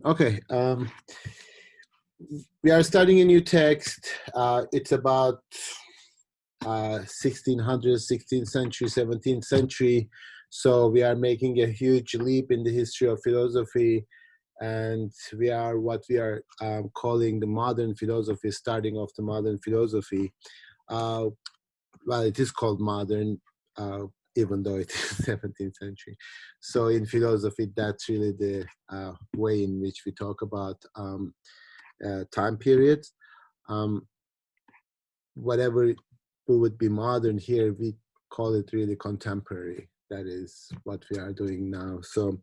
Okay, we are studying a new text. It's about 1600s, 16th century, 17th century. So we are making a huge leap in the history of philosophy, and we are what we are calling the modern philosophy, starting off the modern philosophy. Uh, well, it is called modern, uh, even though it is 17th century. So in philosophy, that's really the way in which we talk about time periods. Um, Whatever would be modern here, we call it really contemporary. That is what we are doing now. So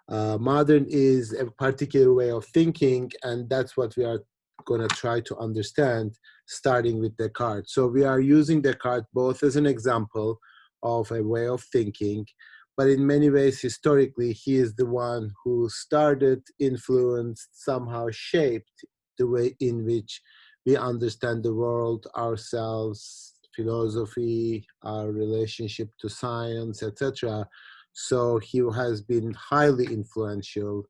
modern is a particular way of thinking, and that's what we are going to try to understand, starting with Descartes. So we are using Descartes both as an example of a way of thinking, but in many ways, historically, he is the one who started, influenced, somehow shaped the way in which we understand the world, ourselves, philosophy, our relationship to science, etc. So he has been highly influential,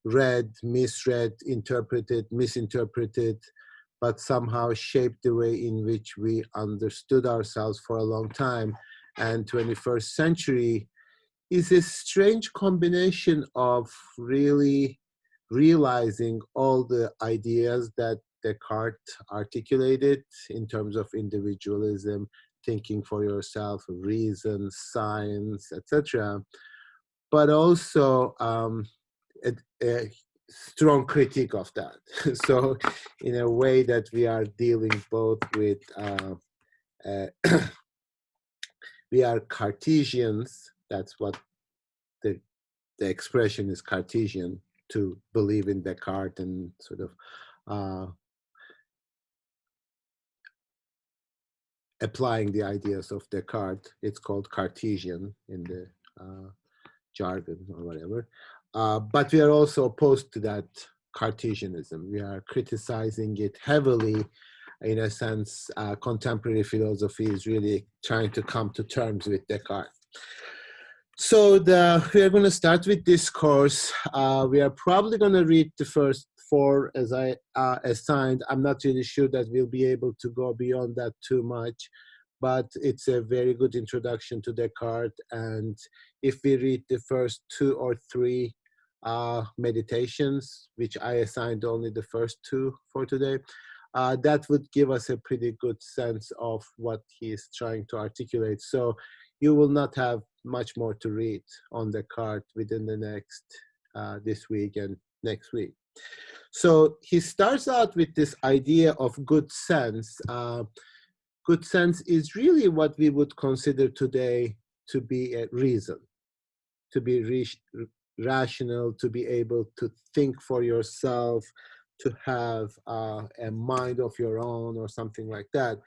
read, misread, interpreted, misinterpreted, but somehow shaped the way in which we understood ourselves for a long time. And 21st century is a strange combination of really realizing all the ideas that Descartes articulated in terms of individualism, thinking for yourself, reason, science, etc., but also a strong critique of that. So, in a way that we are dealing both with, uh, we are Cartesians, that's what the expression is, Cartesian, to believe in Descartes and sort of applying the ideas of Descartes. It's called Cartesian in the jargon or whatever. But we are also opposed to that Cartesianism. We are criticizing it heavily. In a sense, contemporary philosophy is really trying to come to terms with Descartes. So we are going to start with this course. We are probably going to read the first four as I assigned. I'm not really sure that we'll be able to go beyond that too much, but it's a very good introduction to Descartes. And if we read the first two or three meditations, which I assigned only the first two for today, that would give us a pretty good sense of what he's trying to articulate. So you will not have much more to read on Descartes within the next, this week and next week. So he starts out with this idea of good sense. Good sense is really what we would consider today to be a reason, to be rational, to be able to think for yourself, to have a mind of your own or something like that.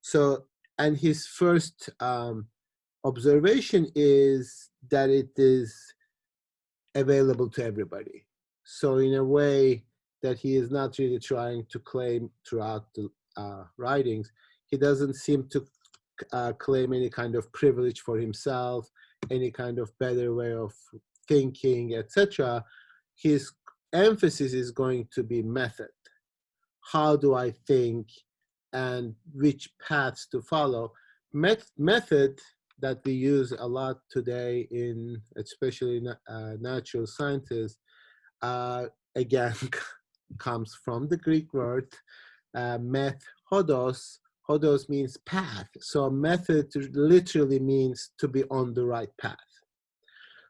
So, and his first observation is that it is available to everybody. So in a way that he is not really trying to claim throughout the writings, he doesn't seem to claim any kind of privilege for himself, any kind of better way of thinking, etc. His emphasis is going to be method. How do I think and which paths to follow? Method that we use a lot today in especially natural sciences, uh, again, comes from the Greek word hodos. Hodos means path. So method literally means to be on the right path.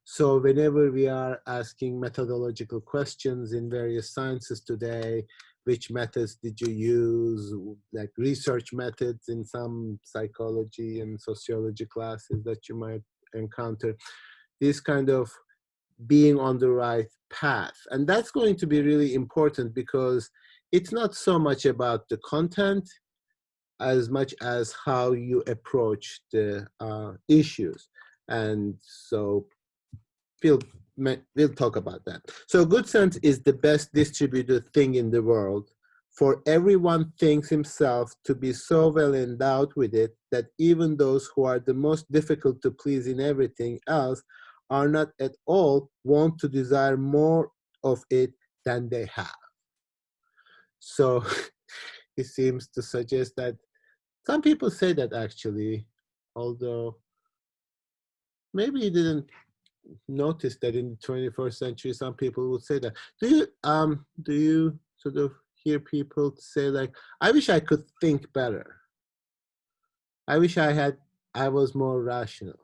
So whenever we are asking methodological questions in various sciences today, which methods did you use, like research methods in some psychology and sociology classes that you might encounter, this kind of being on the right path. And that's going to be really important because it's not so much about the content as much as how you approach the issues. And so we'll talk about that. So good sense is the best distributed thing in the world, for everyone thinks himself to be so well endowed with it that even those who are the most difficult to please in everything else are not at all wont to desire more of it than they have. So it seems to suggest that some people say that actually, although maybe you didn't notice that in the 21st century, some people would say that. Do you sort of hear people say like, I wish I could think better. I wish I was more rational.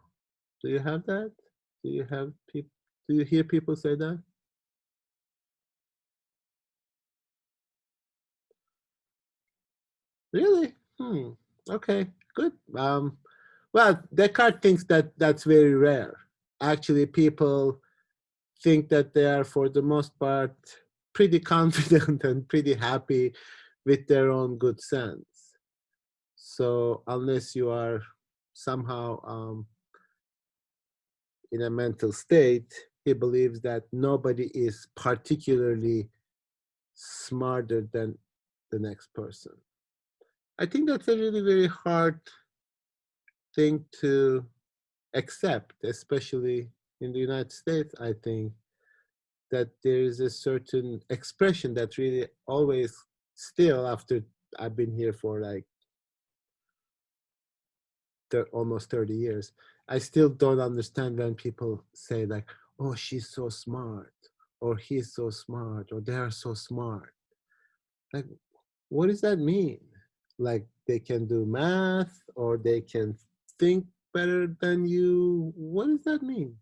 Do you have that? Do you have people? Do you hear people say that? Really? Okay, good. Well, Descartes thinks that that's very rare. Actually, people think that they are, for the most part, pretty confident and pretty happy with their own good sense. So unless you are somehow in a mental state, he believes that nobody is particularly smarter than the next person. I think that's a really very hard thing to accept, especially in the United States. I think that there is a certain expression that really always, still after I've been here for like almost 30 years, I still don't understand when people say like, oh, she's so smart, or he's so smart, or they are so smart. Like, what does that mean? Like they can do math, or they can think better than you? What does that mean?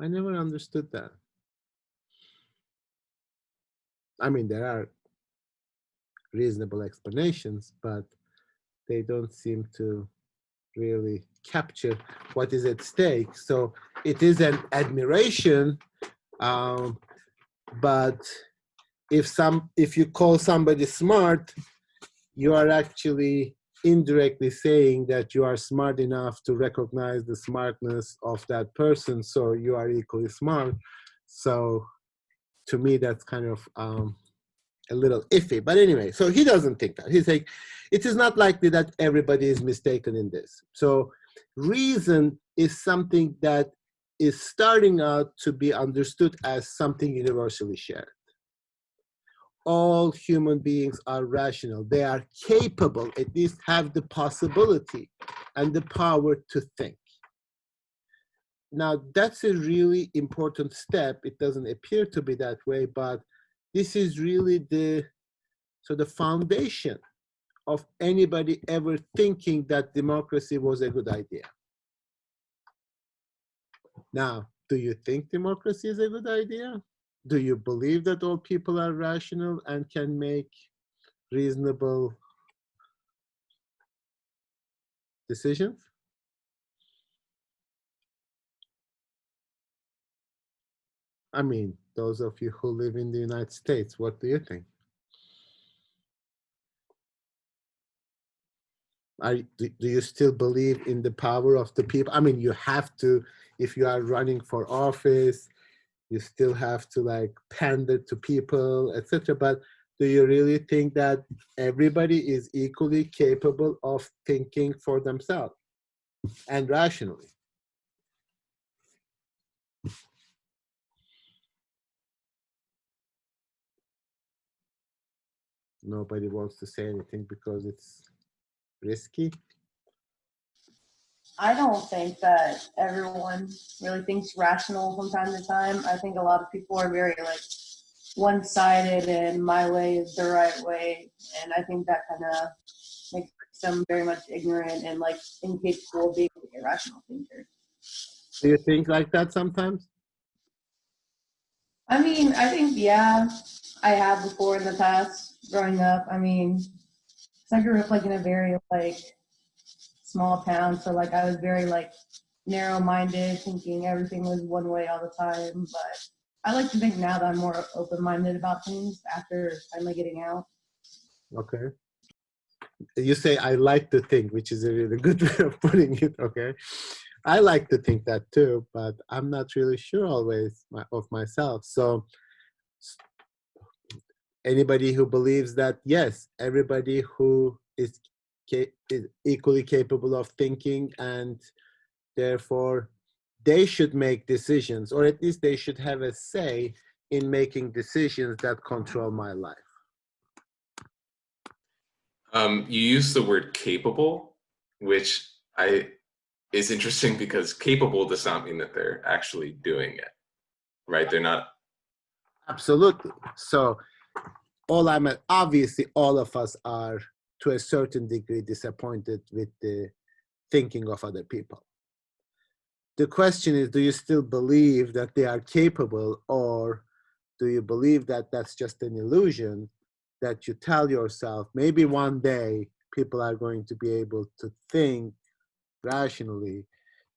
I never understood that. I mean, there are reasonable explanations, but they don't seem to really capture what is at stake. So it is an admiration, but if you call somebody smart, you are actually indirectly saying that you are smart enough to recognize the smartness of that person, so you are equally smart. So to me, that's kind of a little iffy. But anyway, so he doesn't think that. He's like, it is not likely that everybody is mistaken in this. So reason is something that is starting out to be understood as something universally shared. All human beings are rational. They are capable, at least have the possibility and the power to think. Now, that's a really important step. It doesn't appear to be that way, but this is really the foundation of anybody ever thinking that democracy was a good idea. Now, do you think democracy is a good idea? Do you believe that all people are rational and can make reasonable decisions? I mean, those of you who live in the United States, what do you think? Do you still believe in the power of the people? I mean, you have to, if you are running for office, you still have to like pander to people, etc. But do you really think that everybody is equally capable of thinking for themselves and rationally? Nobody wants to say anything because it's risky. I don't think that everyone really thinks rational from time to time. I think a lot of people are very like one-sided and my way is the right way, and I think that kind of makes them very much ignorant and like incapable of being a rational thinker. Do you think like that sometimes? I mean, I think yeah, I have before in the past growing up. I mean, 'cause I grew up like in a very like small town, so like I was very like narrow-minded, thinking everything was one way all the time. But I like to think now that I'm more open-minded about things after finally getting out. Okay. You say I like to think, which is a really good way of putting it. Okay. I like to think that too, but I'm not really sure always of myself. So anybody who believes that, yes, everybody who is equally capable of thinking and therefore they should make decisions, or at least they should have a say in making decisions that control my life. You use the word capable, which is interesting because capable does not mean that they're actually doing it, right? They're not. Absolutely. So obviously all of us are to a certain degree disappointed with the thinking of other people. The question is, do you still believe that they are capable, or do you believe that that's just an illusion that you tell yourself, maybe one day people are going to be able to think rationally?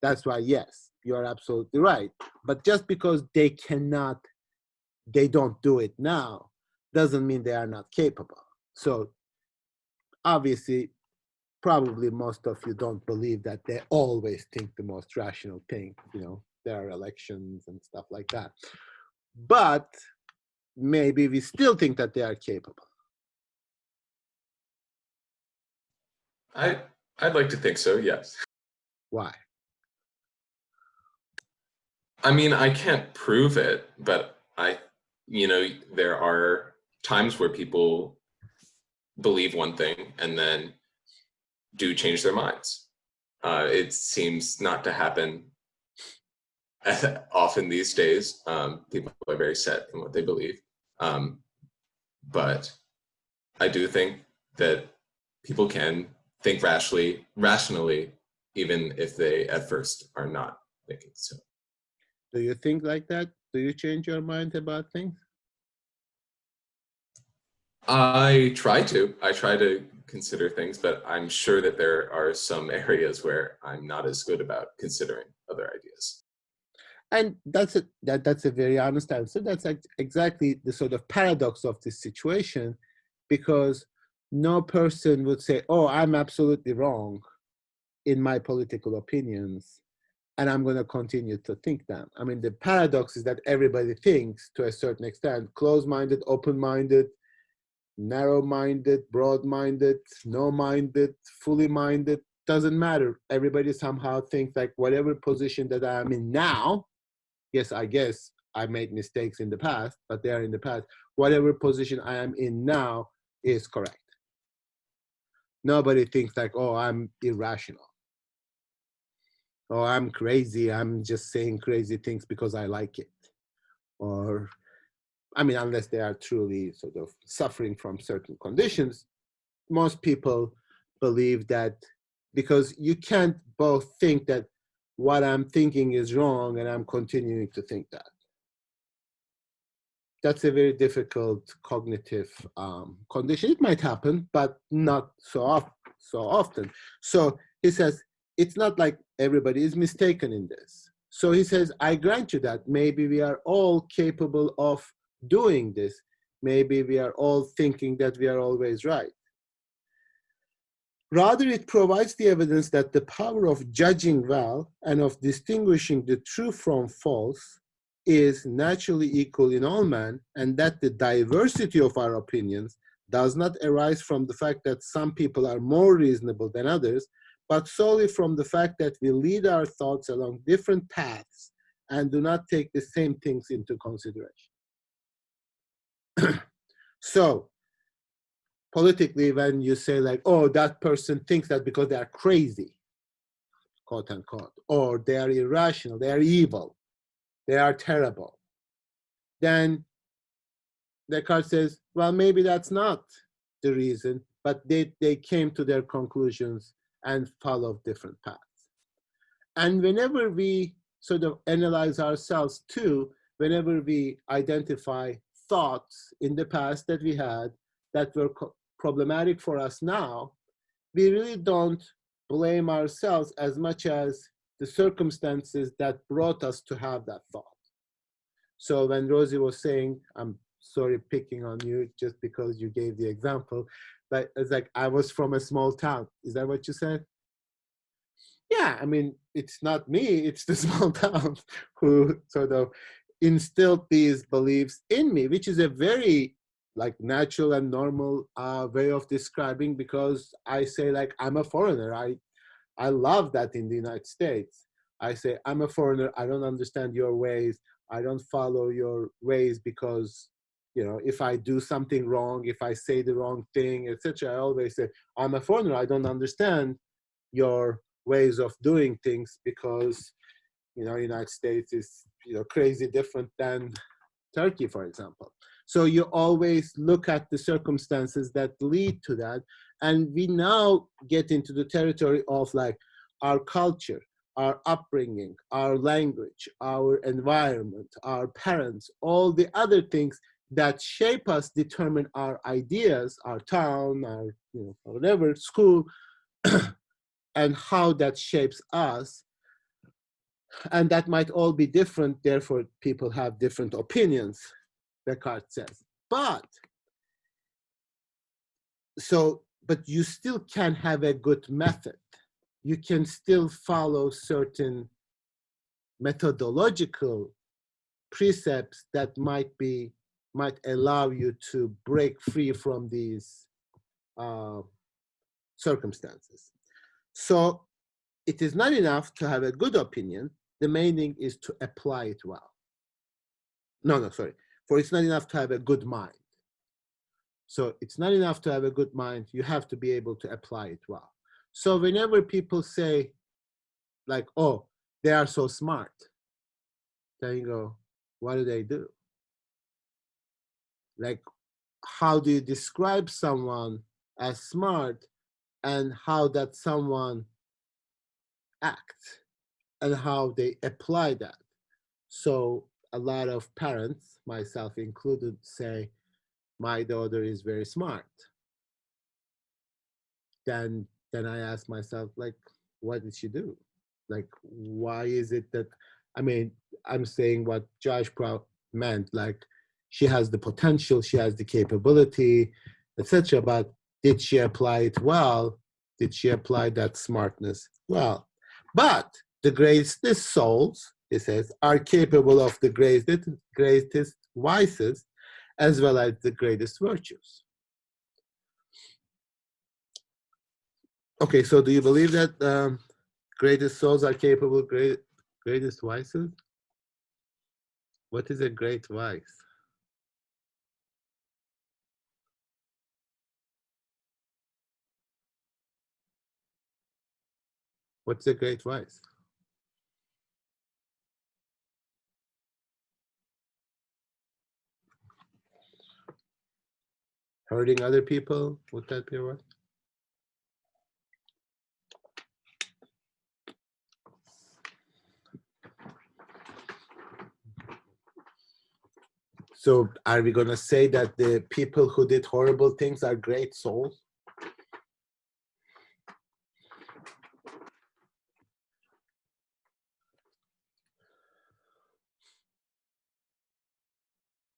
That's why, yes, you are absolutely right. But just because they don't do it now, doesn't mean they are not capable. So obviously, probably most of you don't believe that they always think the most rational thing. There are elections and stuff like that. But maybe we still think that they are capable. I'd like to think so, yes. Why? I mean, I can't prove it, but there are times where people believe one thing and then do change their minds. It seems not to happen often these days. People are very set in what they believe. But I do think that people can think rationally, even if they at first are not thinking so. Do you think like that? Do you change your mind about things? I try to consider things, but I'm sure that there are some areas where I'm not as good about considering other ideas. And that's a very honest answer. That's exactly the sort of paradox of this situation, because no person would say, oh, I'm absolutely wrong in my political opinions, and I'm going to continue to think them. I mean, the paradox is that everybody thinks to a certain extent, closed-minded, open-minded, narrow-minded, broad-minded, no-minded, fully-minded, doesn't matter. Everybody somehow thinks like whatever position that I'm in now, yes, I guess I made mistakes in the past, but they are in the past. Whatever position I am in now is correct. Nobody thinks like, oh, I'm irrational. Oh, I'm crazy. I'm just saying crazy things because I like it. Or, I mean, unless they are truly sort of suffering from certain conditions, most people believe that, because you can't both think that what I'm thinking is wrong and I'm continuing to think that. That's a very difficult cognitive condition. It might happen, but not so often. So he says, it's not like everybody is mistaken in this. So he says, I grant you that maybe we are all capable of doing this. Maybe we are all thinking that we are always right. Rather, it provides the evidence that the power of judging well and of distinguishing the true from false is naturally equal in all men, and that the diversity of our opinions does not arise from the fact that some people are more reasonable than others, but solely from the fact that we lead our thoughts along different paths and do not take the same things into consideration. So, politically, when you say like, oh, that person thinks that because they are crazy, quote unquote, or they are irrational, they are evil, they are terrible, then Descartes says, well, maybe that's not the reason, but they came to their conclusions and followed different paths. And whenever we sort of analyze ourselves too, whenever we identify thoughts in the past that we had that were problematic for us now, we really don't blame ourselves as much as the circumstances that brought us to have that thought. So when Rosie was saying, I'm sorry picking on you just because you gave the example, but it's like, I was from a small town. Is that what you said? Yeah, I mean, it's not me, it's the small town who sort of instilled these beliefs in me, which is a very like natural and normal way of describing, because I say like, I'm a foreigner. I love that in the United States. I say, I'm a foreigner, I don't understand your ways, I don't follow your ways because, if I do something wrong, if I say the wrong thing, etc., I always say, I'm a foreigner, I don't understand your ways of doing things because, United States is, crazy different than Turkey, for example. So you always look at the circumstances that lead to that. And we now get into the territory of like our culture, our upbringing, our language, our environment, our parents, all the other things that shape us, determine our ideas, our town, our, whatever, school, and how that shapes us. And that might all be different, therefore people have different opinions, Descartes says. But you still can have a good method. You can still follow certain methodological precepts that might allow you to break free from these circumstances. So it is not enough to have a good opinion. The main thing is to apply it well. No, sorry. For it's not enough to have a good mind. So it's not enough to have a good mind. You have to be able to apply it well. So whenever people say, like, oh, they are so smart, then you go, what do they do? Like, how do you describe someone as smart and how that someone acts and how they apply that? So a lot of parents, myself included, say, my daughter is very smart. Then I ask myself, like, what did she do? Like, why is it that, I'm saying what Josh meant, like, she has the potential, she has the capability, etc. But did she apply it well? Did she apply that smartness well? But the greatest souls, he says, are capable of the greatest vices as well as the greatest virtues. Okay, so do you believe that greatest souls are capable of greatest vices? What is a great vice? What's a great vice? Hurting other people? Would that be a vice? So are we going to say that the people who did horrible things are great souls?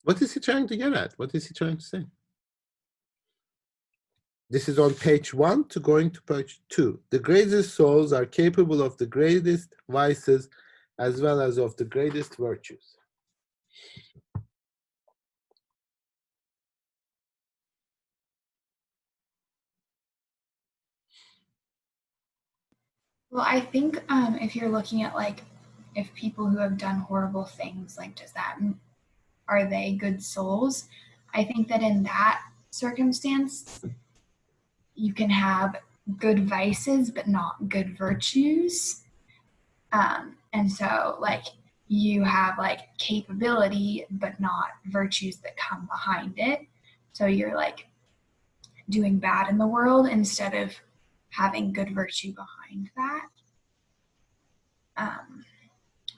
What is he trying to get at? What is he trying to say? This is on page 1 to going to page 2. The greatest souls are capable of the greatest vices as well as of the greatest virtues. Well, I think if you're looking at like if people who have done horrible things, like are they good souls? I think that in that circumstance, you can have good vices but not good virtues. And so like you have like capability but not virtues that come behind it. So you're like doing bad in the world instead of having good virtue behind that.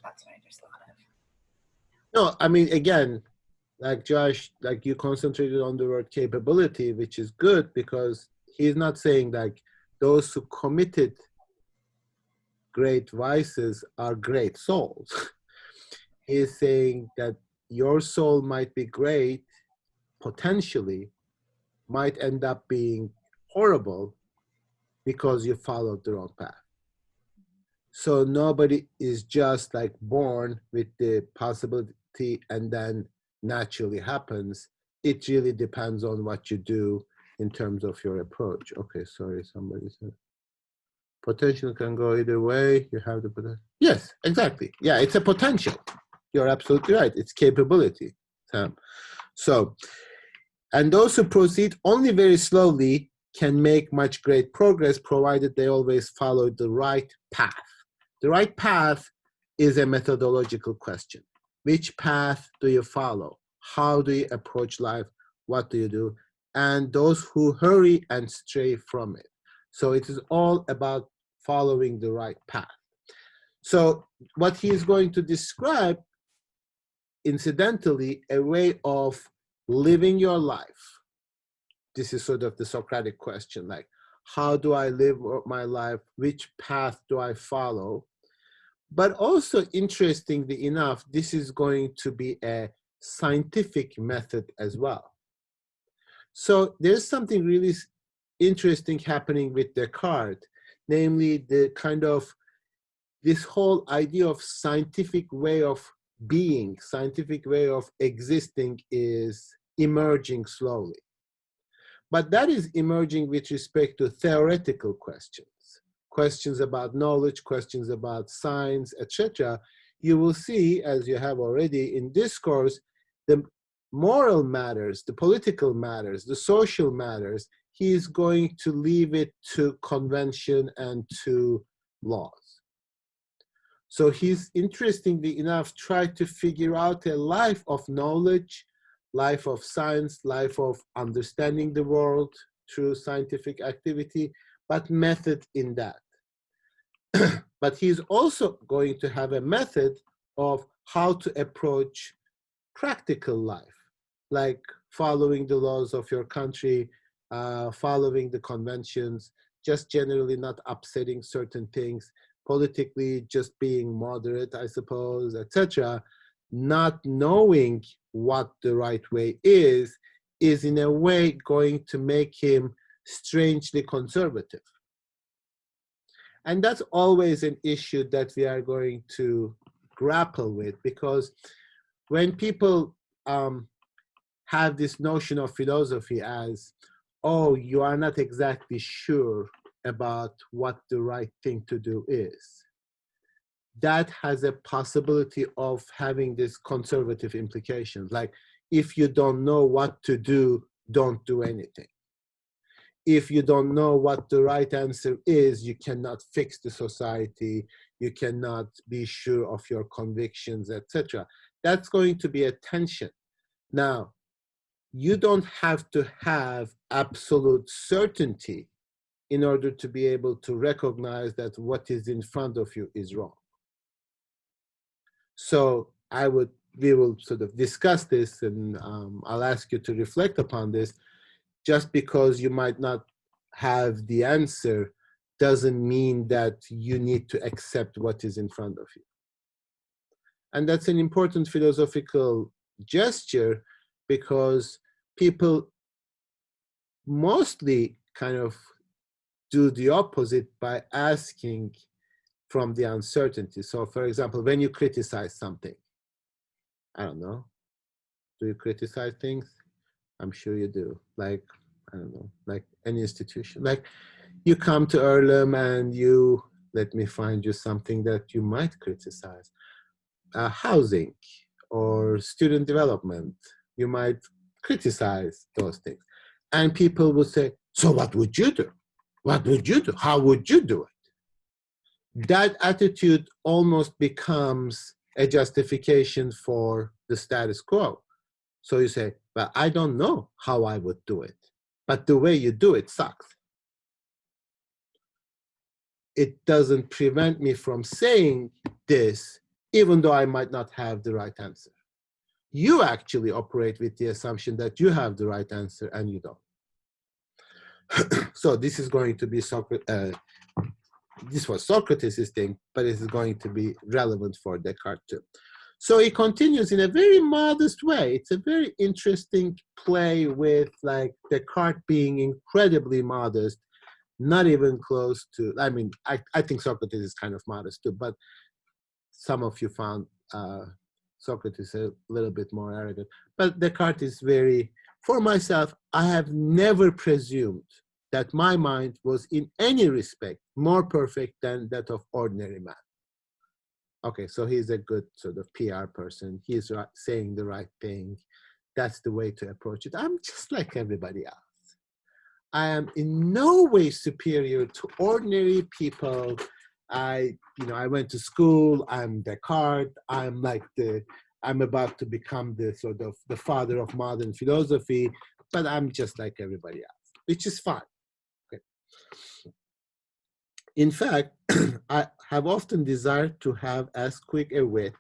That's what I just thought of. No, again, like Josh, like you concentrated on the word capability, which is good because he's not saying like those who committed great vices are great souls. He's saying that your soul might be great, potentially, might end up being horrible because you followed the wrong path. So nobody is just like born with the possibility and then naturally happens. It really depends on what you do in terms of your approach. Okay, sorry, somebody said Potential can go either way. You have the potential. Yes, exactly. Yeah, it's a potential. You're absolutely right. It's capability. So, and those who proceed only very slowly can make much great progress, provided they always follow the right path. The right path is a methodological question. Which path do you follow? How do you approach life? What do you do? And those who hurry and stray from it. So it is all about following the right path. So what he is going to describe, incidentally, a way of living your life. This is sort of the Socratic question, like, how do I live my life? Which path do I follow? But also, interestingly enough, this is going to be a scientific method as well. So there's something really interesting happening with Descartes, namely the kind of this whole idea of scientific way of being, scientific way of existing is emerging slowly. But that is emerging with respect to theoretical questions, questions about knowledge, questions about science, etc. You will see, as you have already in discourse, the moral matters, the political matters, the social matters, he is going to leave it to convention and to laws. So he's, interestingly enough, tried to figure out a life of knowledge, life of science, life of understanding the world through scientific activity, but method in that. But he's also going to have a method of how to approach practical life, like following the laws of your country, following the conventions, just generally not upsetting certain things, politically just being moderate, I suppose, etc. Not knowing what the right way is in a way going to make him strangely conservative. And that's always an issue that we are going to grapple with, because when people have this notion of philosophy as, oh, you are not exactly sure about what the right thing to do is, that has a possibility of having this conservative implications. Like, if you don't know what to do, don't do anything. If you don't know what the right answer is, you cannot fix the society, you cannot be sure of your convictions, etc. That's going to be a tension. Now, you don't have to have absolute certainty in order to be able to recognize that what is in front of you is wrong. So we will sort of discuss this, and I'll ask you to reflect upon this. Just because you might not have the answer doesn't mean that you need to accept what is in front of you. And that's an important philosophical gesture, because people mostly kind of do the opposite by asking from the uncertainty. So for example, when you criticize something, I don't know, do you criticize things? I'm sure you do. Like, I don't know, like any institution. Like, you come to Earlham and you, let me find you something that you might criticize. Housing or student development, you might criticize those things. And people will say, so what would you do? What would you do? How would you do it? That attitude almost becomes a justification for the status quo. So you say, but I don't know how I would do it, but the way you do it sucks. It doesn't prevent me from saying this, even though I might not have the right answer. You actually operate with the assumption that you have the right answer and you don't. So this is going to be this was Socrates' thing, but it is going to be relevant for Descartes too. So he continues in a very modest way. It's a very interesting play with like Descartes being incredibly modest, not even close to, I mean, I think Socrates is kind of modest too, but some of you found Socrates a little bit more arrogant. But Descartes is very, for myself, I have never presumed that my mind was in any respect more perfect than that of ordinary man. Okay, so he's a good sort of PR person. He's saying the right thing. That's the way to approach it. I'm just like everybody else. I am in no way superior to ordinary people. I went to school. I'm Descartes. I'm about to become the sort of the father of modern philosophy, but I'm just like everybody else, which is fine. Okay. In fact, I have often desired to have as quick a wit,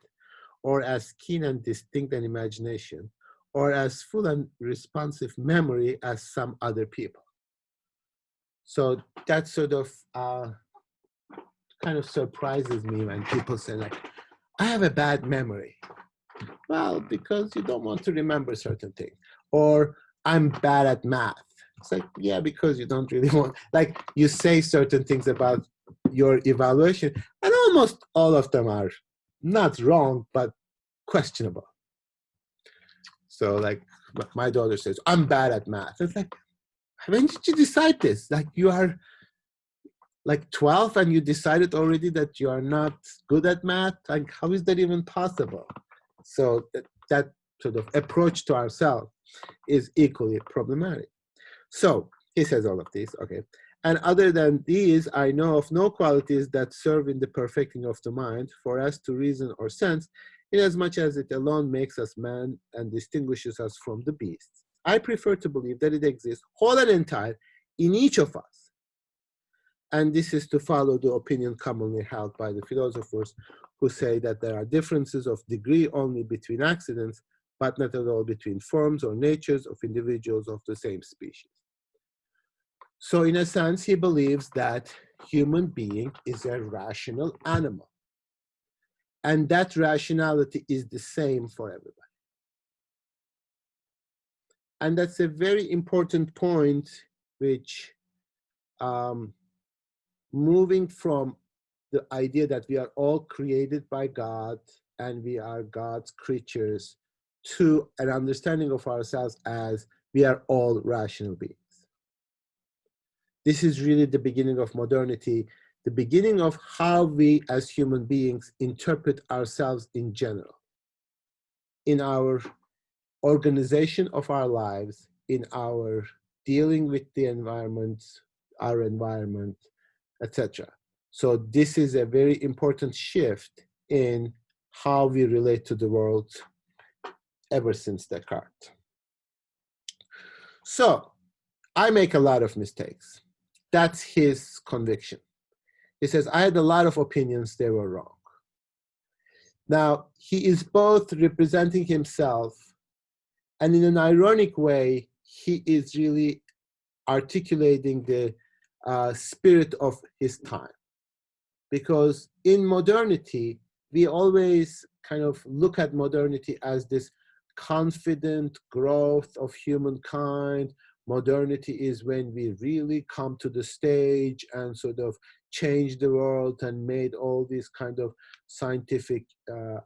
or as keen and distinct an imagination, or as full and responsive memory as some other people. So that sort of kind of surprises me when people say, like, I have a bad memory. Well, because you don't want to remember certain things. Or I'm bad at math. It's like, yeah, because you don't really want, like, you say certain things about your evaluation, and almost all of them are not wrong, but questionable. So, like, my daughter says, I'm bad at math. It's like, when did you decide this? Like, you are like 12 and you decided already that you are not good at math? Like, how is that even possible? So that sort of approach to ourselves is equally problematic. So he says all of these, okay. And other than these, I know of no qualities that serve in the perfecting of the mind for us to reason or sense, inasmuch as it alone makes us man and distinguishes us from the beasts. I prefer to believe that it exists whole and entire in each of us. And this is to follow the opinion commonly held by the philosophers who say that there are differences of degree only between accidents, but not at all between forms or natures of individuals of the same species. So in a sense, he believes that human being is a rational animal. And that rationality is the same for everybody. And that's a very important point, which moving from the idea that we are all created by God and we are God's creatures to an understanding of ourselves as we are all rational beings. This is really the beginning of modernity, the beginning of how we as human beings interpret ourselves in general, in our organization of our lives, in our dealing with the environment, our environment, etc. So this is a very important shift in how we relate to the world ever since Descartes. So I make a lot of mistakes. That's his conviction. He says, I had a lot of opinions, they were wrong. Now, he is both representing himself, and in an ironic way, he is really articulating the spirit of his time. Because in modernity, we always kind of look at modernity as this confident growth of humankind. Modernity is when we really come to the stage and sort of change the world and made all these kind of scientific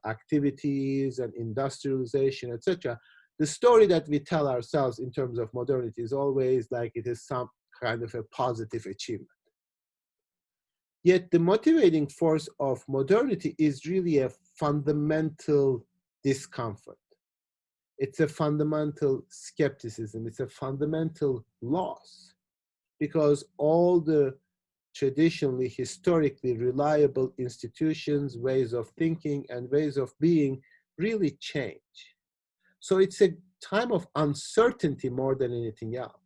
activities and industrialization, etc. The story that we tell ourselves in terms of modernity is always like it is some kind of a positive achievement. Yet the motivating force of modernity is really a fundamental discomfort. It's a fundamental skepticism. It's a fundamental loss, because all the traditionally, historically reliable institutions, ways of thinking, and ways of being really change. So it's a time of uncertainty more than anything else.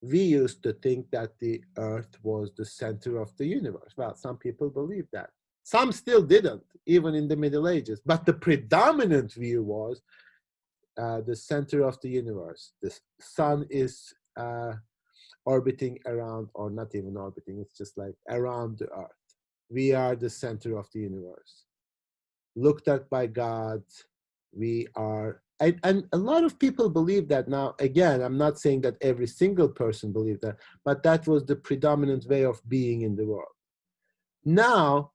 We used to think that the earth was the center of the universe. Well, some people believe that. Some still didn't, even in the Middle Ages. But the predominant view was the center of the universe. The sun is orbiting around, or not even orbiting, it's just like around the earth. We are the center of the universe. Looked at by God, we are, and a lot of people believe that. Now, again, I'm not saying that every single person believed that, but that was the predominant way of being in the world. Now,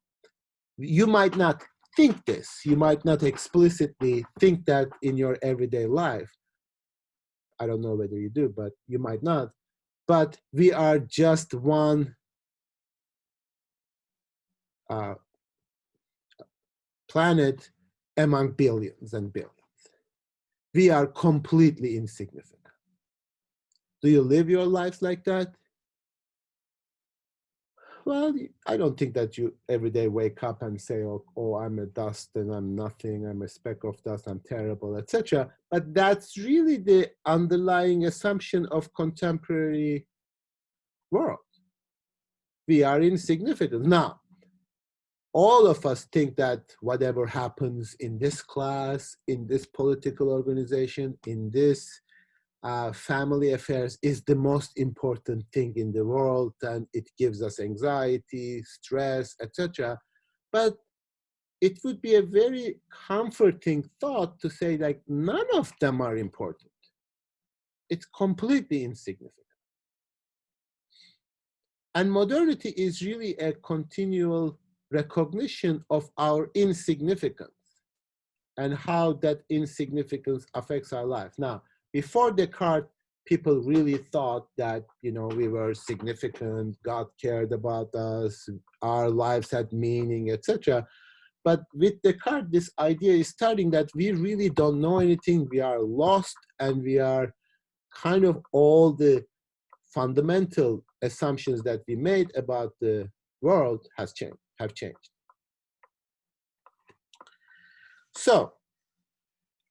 you might not think this. You might not explicitly think that in your everyday life. I don't know whether you do, but you might not. but we are just one planet among billions and billions. We are completely insignificant. Do you live your lives like that? Well, I don't think that you every day wake up and say, oh, I'm a dust and I'm nothing, I'm a speck of dust, I'm terrible, etc. But that's really the underlying assumption of contemporary world. We are insignificant. Now, all of us think that whatever happens in this class, in this political organization, in this family affairs is the most important thing in the world, and it gives us anxiety, stress, etc. But it would be a very comforting thought to say, like, none of them are important. It's completely insignificant. And modernity is really a continual recognition of our insignificance and how that insignificance affects our life. Now, before Descartes, people really thought that, you know, we were significant, God cared about us, our lives had meaning, etc. But with Descartes, this idea is starting that we really don't know anything, we are lost, and we are kind of all the fundamental assumptions that we made about the world have changed. So,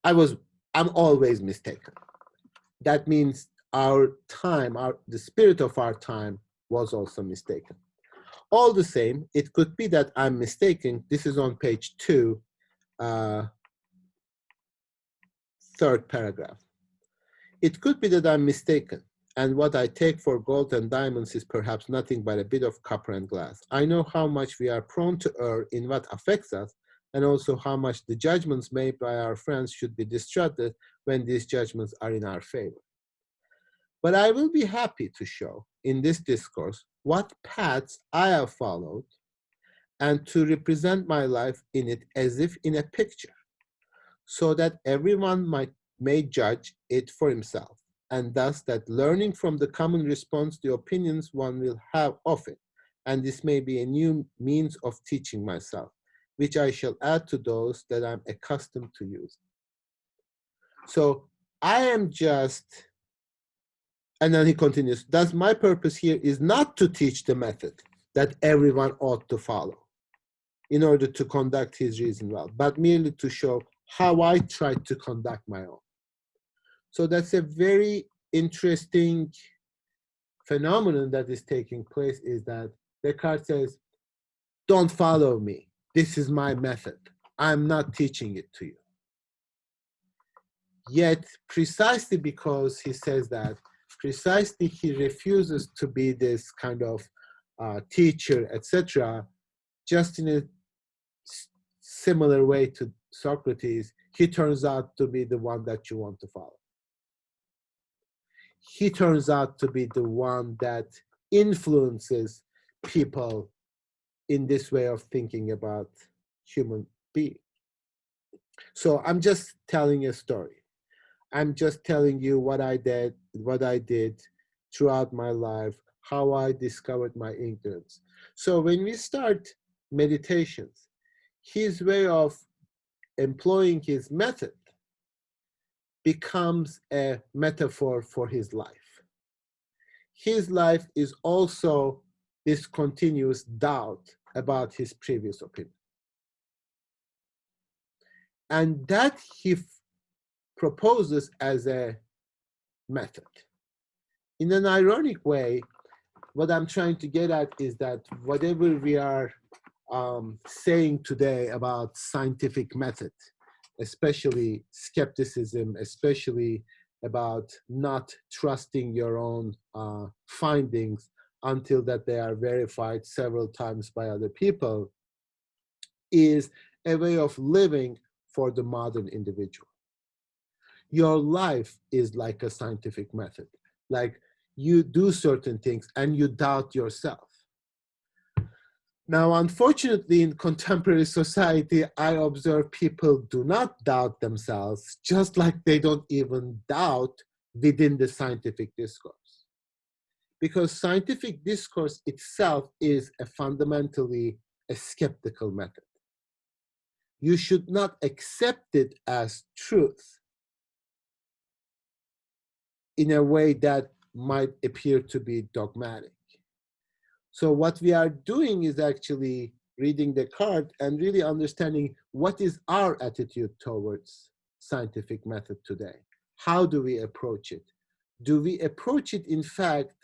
I'm always mistaken. That means our time, the spirit of our time was also mistaken. All the same, it could be that I'm mistaken. This is on page 2, third paragraph. It could be that I'm mistaken, and what I take for gold and diamonds is perhaps nothing but a bit of copper and glass. I know how much we are prone to err in what affects us, and also how much the judgments made by our friends should be distrusted when these judgments are in our favor. But I will be happy to show in this discourse what paths I have followed and to represent my life in it as if in a picture, so that everyone may judge it for himself, and thus that learning from the common response the opinions one will have of it, and this may be a new means of teaching myself, which I shall add to those that I'm accustomed to use. So I am just, and then he continues, thus my purpose here is not to teach the method that everyone ought to follow in order to conduct his reason well, but merely to show how I try to conduct my own. So that's a very interesting phenomenon that is taking place, is that Descartes says, don't follow me. This is my method. I'm not teaching it to you. Yet, precisely because he says that, precisely he refuses to be this kind of teacher, etc., just in a similar way to Socrates, he turns out to be the one that you want to follow. He turns out to be the one that influences people in this way of thinking about human being. So I'm just telling a story. I'm just telling you what I did throughout my life, how I discovered my ignorance. So when we start meditations, his way of employing his method becomes a metaphor for his life. His life is also this continuous doubt about his previous opinion. And that he proposes as a method. In an ironic way, what I'm trying to get at is that whatever we are saying today about scientific method, especially skepticism, especially about not trusting your own findings until that they are verified several times by other people, is a way of living for the modern individual. Your life is like a scientific method. Like, you do certain things and you doubt yourself. Now, unfortunately, in contemporary society, I observe people do not doubt themselves, just like they don't even doubt within the scientific discourse. because scientific discourse itself is fundamentally a skeptical method. You should not accept it as truth in a way that might appear to be dogmatic. So what we are doing is actually reading Descartes and really understanding what is our attitude towards scientific method today. How do we approach it? Do we approach it, in fact,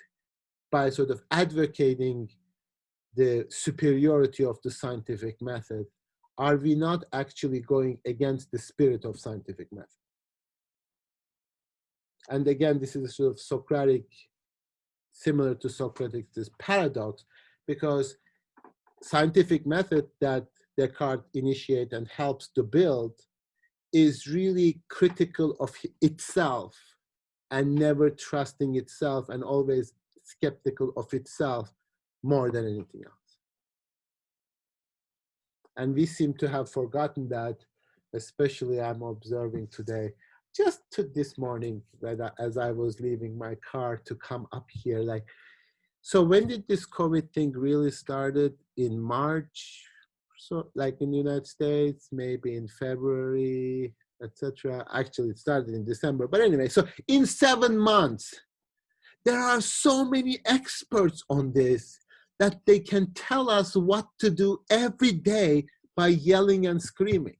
by sort of advocating the superiority of the scientific method? Are we not actually going against the spirit of scientific method? And again, this is a sort of Socratic, similar to Socrates' paradox, because scientific method that Descartes initiates and helps to build is really critical of itself and never trusting itself and always skeptical of itself more than anything else. And we seem to have forgotten that, especially I'm observing today, just this morning, as I was leaving my car to come up here, like, so when did this COVID thing really started? In March, so like in the United States, maybe in February, etc. Actually, it started in December. But anyway, so in 7 months, there are so many experts on this that they can tell us what to do every day by yelling and screaming.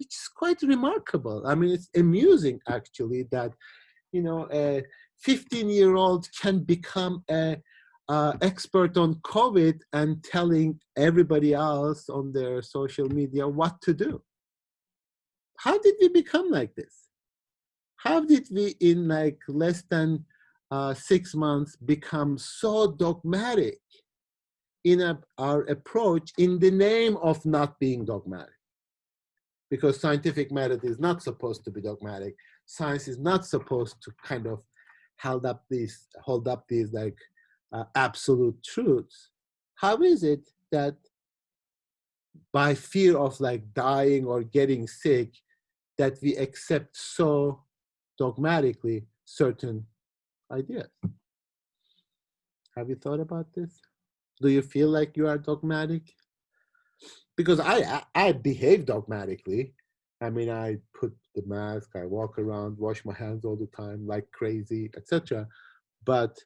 It's quite remarkable. I mean, it's amusing, actually, that, you know, a 15-year-old can become an expert on COVID and telling everybody else on their social media what to do. How did we become like this? How did we, in like less than 6 months, become so dogmatic in our approach in the name of not being dogmatic? Because scientific method is not supposed to be dogmatic. Science is not supposed to kind of hold up these like absolute truths. How is it that by fear of like dying or getting sick, that we accept so dogmatically certain ideas? Have you thought about this? Do you feel like you are dogmatic? Because I behave dogmatically. I mean, I put the mask, I walk around, wash my hands all the time like crazy, etc. But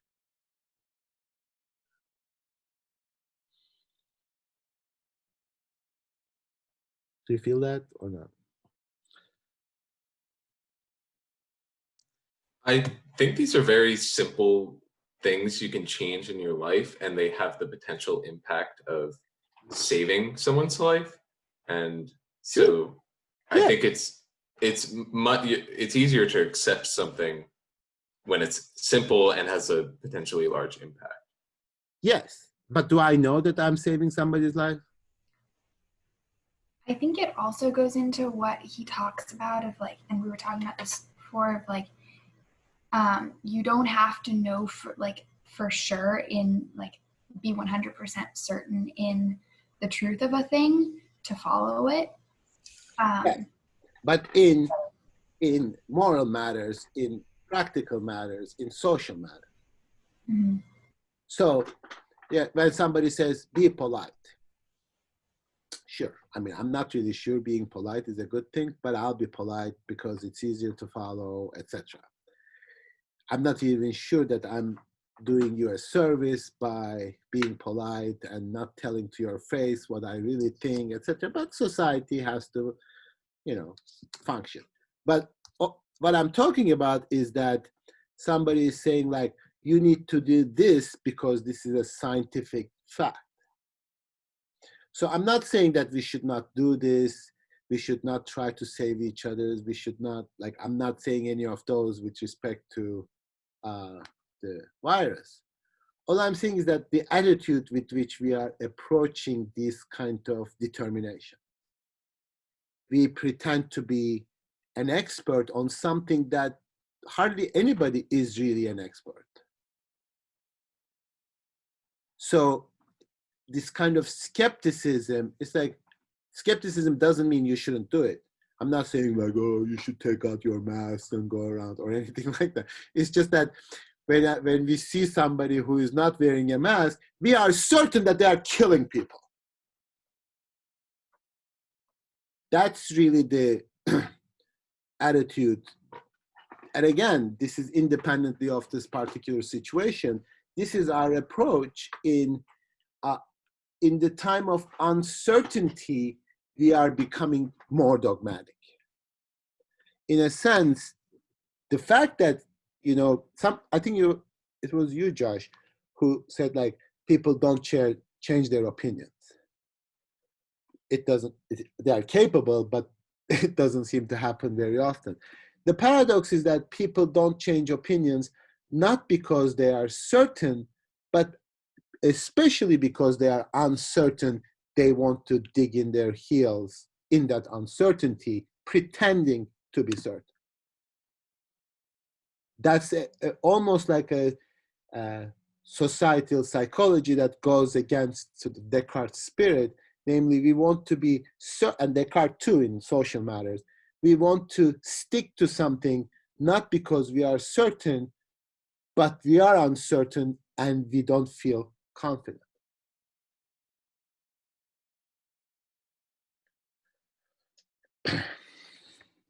do you feel that or not? I think these are very simple things you can change in your life, and they have the potential impact of saving someone's life. And so I Yeah. think it's easier to accept something when it's simple and has a potentially large impact. Yes, but do I know that I'm saving somebody's life? I think it also goes into what he talks about of like, and we were talking about this before, of like, you don't have to know for sure in like be 100% certain in the truth of a thing to follow it. Yes. But in moral matters, in practical matters, in social matters. Mm-hmm. So, yeah, when somebody says, be polite, sure. I mean, I'm not really sure being polite is a good thing, but I'll be polite because it's easier to follow, etc. I'm not even sure that I'm doing you a service by being polite and not telling to your face what I really think, etc. But society has to, you know, function. But what I'm talking about is that somebody is saying like, you need to do this because this is a scientific fact. So I'm not saying that we should not do this. We should not try to save each other. We should not, like, I'm not saying any of those with respect to the virus. All I'm saying is that the attitude with which we are approaching this kind of determination. We pretend to be an expert on something that hardly anybody is really an expert. So this kind of skepticism, it's like, skepticism doesn't mean you shouldn't do it. I'm not saying like, oh, you should take out your mask and go around or anything like that. It's just that when we see somebody who is not wearing a mask, we are certain that they are killing people. That's really the attitude. And again, this is independently of this particular situation. This is our approach in the time of uncertainty. We are becoming more dogmatic. In a sense, the fact that, you know, I think it was you, Josh, who said like people don't change their opinions. They are capable, but it doesn't seem to happen very often. The paradox is that people don't change opinions, not because they are certain, but especially because they are uncertain. They want to dig in their heels in that uncertainty, pretending to be certain. That's almost like a societal psychology that goes against sort of Descartes' spirit. Namely, we want to be, and Descartes too in social matters, we want to stick to something not because we are certain, but we are uncertain and we don't feel confident.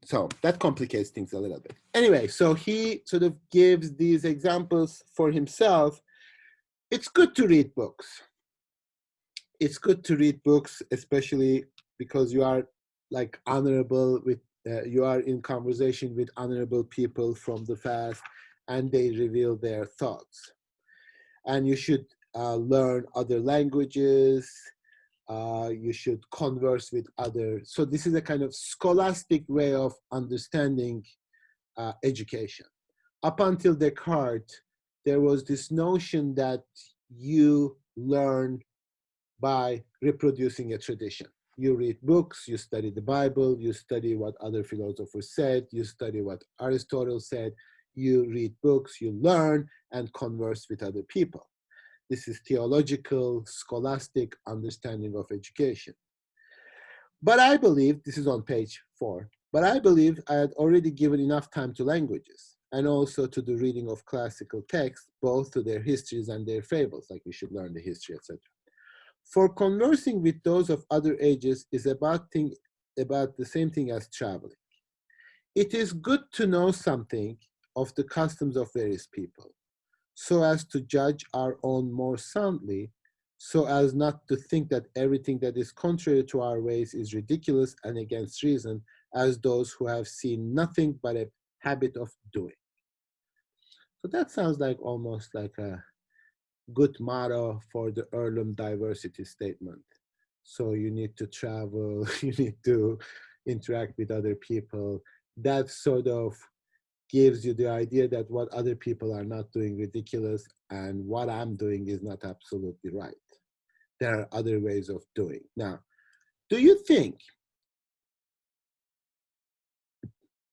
So that complicates things a little bit. Anyway, so he sort of gives these examples for himself. It's good to read books. It's good to read books, especially because you are like honorable with, you are in conversation with honorable people from the past, and they reveal their thoughts. And you should learn other languages. You should converse with others. So this is a kind of scholastic way of understanding education. Up until Descartes, there was this notion that you learn by reproducing a tradition. You read books, you study the Bible, you study what other philosophers said, you study what Aristotle said, you read books, you learn and converse with other people. This is theological, scholastic understanding of education. But I believe, this is on page 4, but I believe I had already given enough time to languages and also to the reading of classical texts, both to their histories and their fables, like we should learn the history, etc. For conversing with those of other ages is about the same thing as traveling. It is good to know something of the customs of various people, so as to judge our own more soundly, so as not to think that everything that is contrary to our ways is ridiculous and against reason, as those who have seen nothing but a habit of doing. So that sounds like almost like a good motto for the Earlham diversity statement. So you need to travel, you need to interact with other people. That sort of gives you the idea that what other people are not doing ridiculous and what I'm doing is not absolutely right. There are other ways of doing. Now, do you think,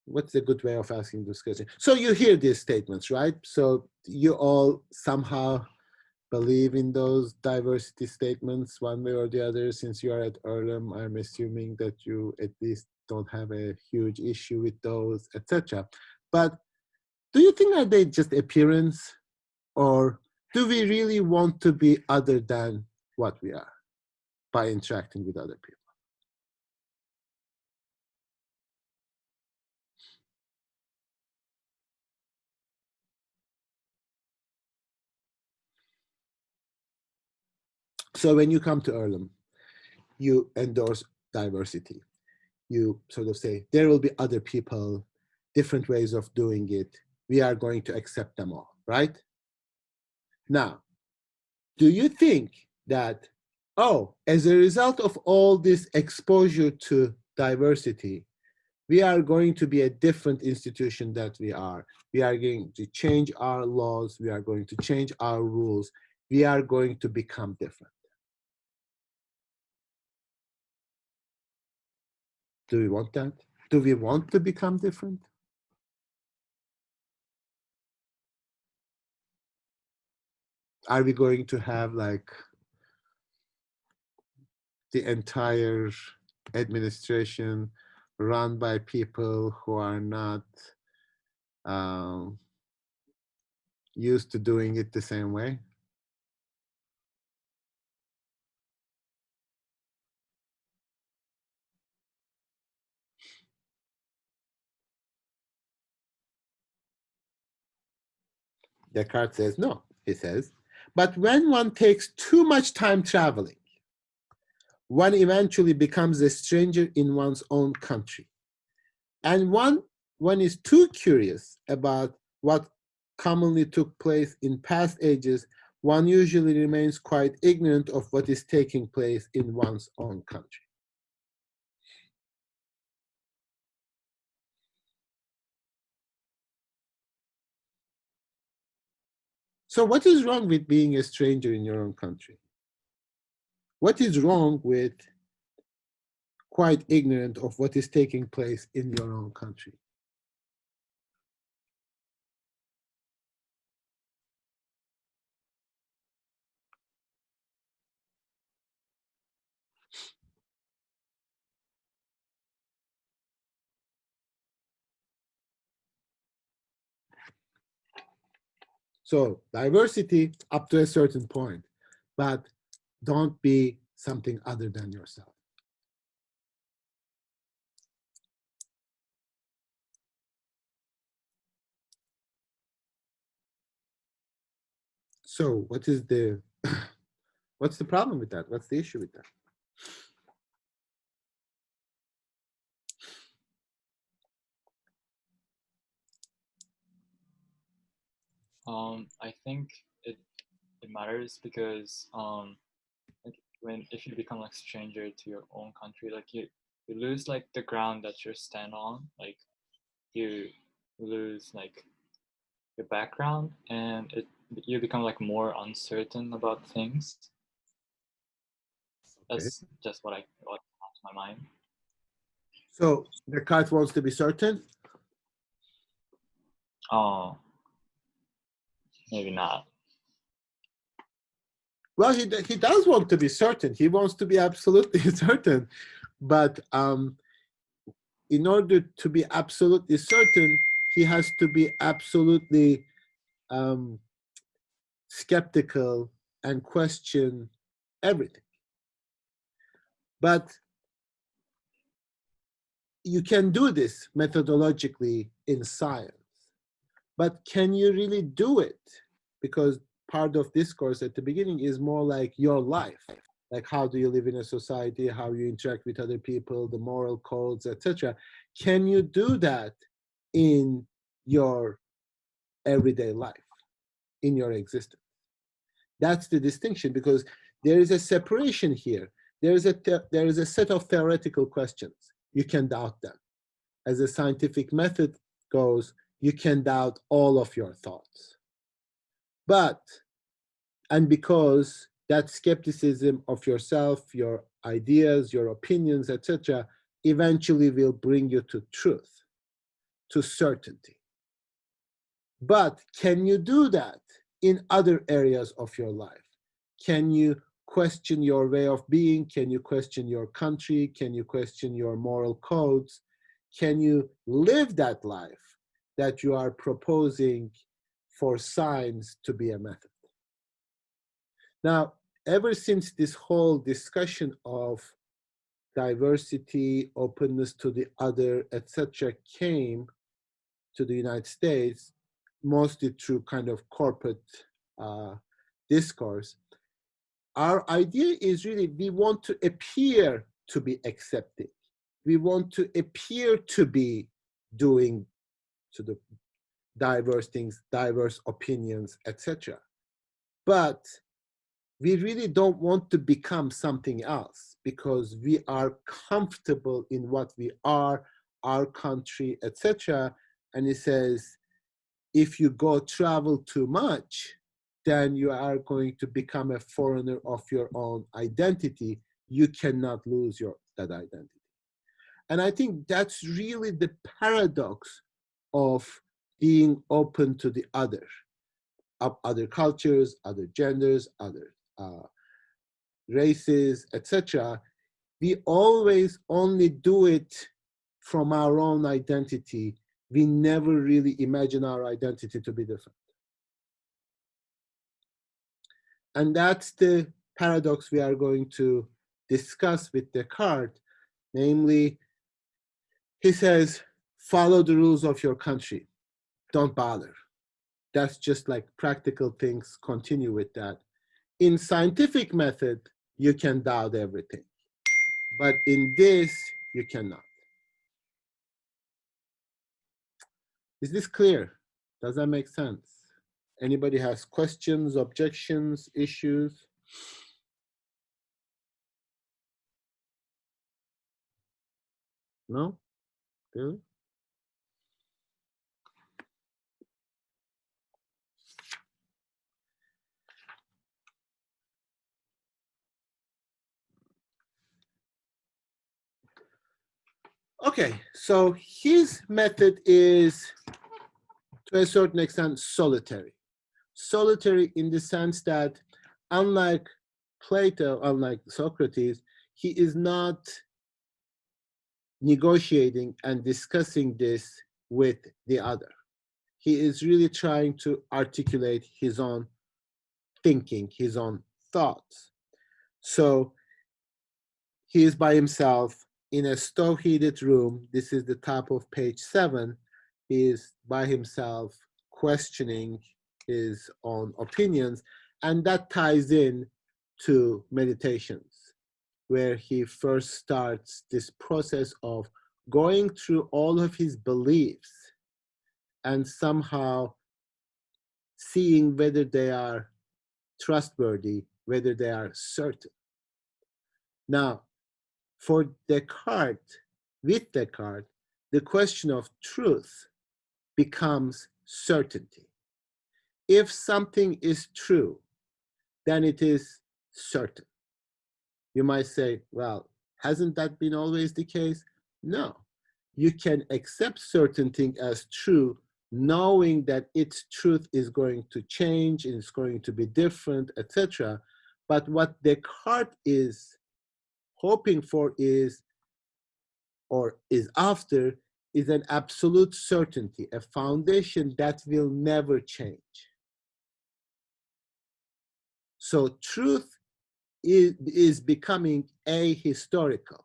what's a good way of asking this question? So you hear these statements, right? So you all somehow believe in those diversity statements one way or the other. Since you are at Earlham, I'm assuming that you at least don't have a huge issue with those, etc. But do you think are they just appearance, or do we really want to be other than what we are by interacting with other people? So when you come to Earlham, you endorse diversity. You sort of say, there will be other people, different ways of doing it. We are going to accept them all, right? Now, do you think that, oh, as a result of all this exposure to diversity, we are going to be a different institution that we are. We are going to change our laws. We are going to change our rules. We are going to become different. Do we want that? Do we want to become different? Are we going to have like the entire administration run by people who are not used to doing it the same way? Descartes says no. He says, but when one takes too much time traveling, one eventually becomes a stranger in one's own country. And one is too curious about what commonly took place in past ages, one usually remains quite ignorant of what is taking place in one's own country. So what is wrong with being a stranger in your own country? What is wrong with quite ignorant of what is taking place in your own country? So diversity up to a certain point, but don't be something other than yourself. So what is the what's the problem with that? What's the issue with that? I think it matters because like if you become like stranger to your own country, like you lose like the ground that you stand on, like you lose like your background, and you become like more uncertain about things. Okay. That's just what comes to my mind. So Descartes wants to be certain? Oh, maybe not. Well, he does want to be certain. He wants to be absolutely certain. But in order to be absolutely certain, he has to be absolutely skeptical and question everything. But you can do this methodologically in science. But can you really do it? Because part of discourse at the beginning is more like your life. Like how do you live in a society, how you interact with other people, the moral codes, etc. Can you do that in your everyday life, in your existence? That's the distinction, because there is a separation here. There is a set of theoretical questions. You can doubt them. As a scientific method goes, you can doubt all of your thoughts. And because that skepticism of yourself, your ideas, your opinions, etc., eventually will bring you to truth, to certainty. But can you do that in other areas of your life? Can you question your way of being? Can you question your country? Can you question your moral codes? Can you live that life that you are proposing for science to be a method? Now, ever since this whole discussion of diversity, openness to the other, etc., came to the United States, mostly through kind of corporate discourse, our idea is really we want to appear to be accepting. We want to appear to be doing sort of diverse things, diverse opinions, etc. But we really don't want to become something else because we are comfortable in what we are, our country, etc. And he says, if you go travel too much, then you are going to become a foreigner of your own identity. You cannot lose that identity. And I think that's really the paradox of being open to the other, of other cultures, other genders, other races, etc. We always only do it from our own identity. We never really imagine our identity to be different. And that's the paradox we are going to discuss with Descartes. Namely, he says, follow the rules of your country. Don't bother. That's just like practical things, continue with that. In scientific method, you can doubt everything. But in this, you cannot. Is this clear? Does that make sense? Anybody has questions, objections, issues? No? Really? Okay, so his method is, to a certain extent, solitary. Solitary in the sense that, unlike Plato, unlike Socrates, he is not negotiating and discussing this with the other. He is really trying to articulate his own thinking, his own thoughts. So he is by himself in a stove-heated room. This is the top of page 7. He is by himself questioning his own opinions, and that ties in to meditations, where he first starts this process of going through all of his beliefs and somehow seeing whether they are trustworthy, whether they are certain. Now, for Descartes, with Descartes, the question of truth becomes certainty. If something is true, then it is certain. You might say, well, hasn't that been always the case? No. You can accept certain thing as true, knowing that its truth is going to change, it's going to be different, etc. But what Descartes is hoping for is, or is after, is an absolute certainty, a foundation that will never change. So truth is becoming ahistorical.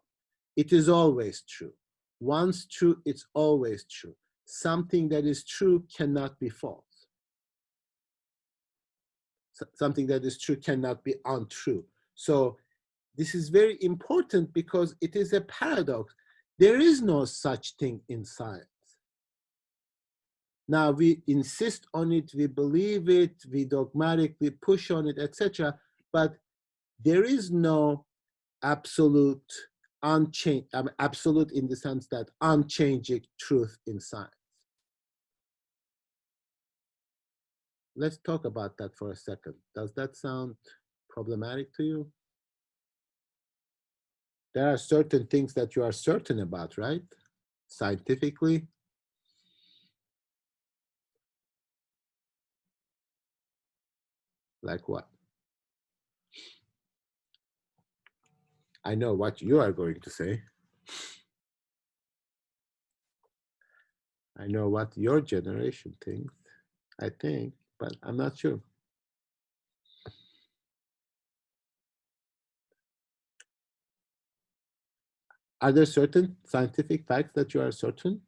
It is always true. Once true, it's always true. Something that is true cannot be false. Something that is true cannot be untrue. So this is very important because it is a paradox. There is no such thing in science. Now we insist on it, we believe it, we dogmatically push on it, etc. But there is no absolute absolute in the sense that unchanging truth in science. Let's talk about that for a second. Does that sound problematic to you? There are certain things that you are certain about, right? Scientifically. Like what? I know what you are going to say. I know what your generation thinks, I think, but I'm not sure. Are there certain scientific facts that you are certain?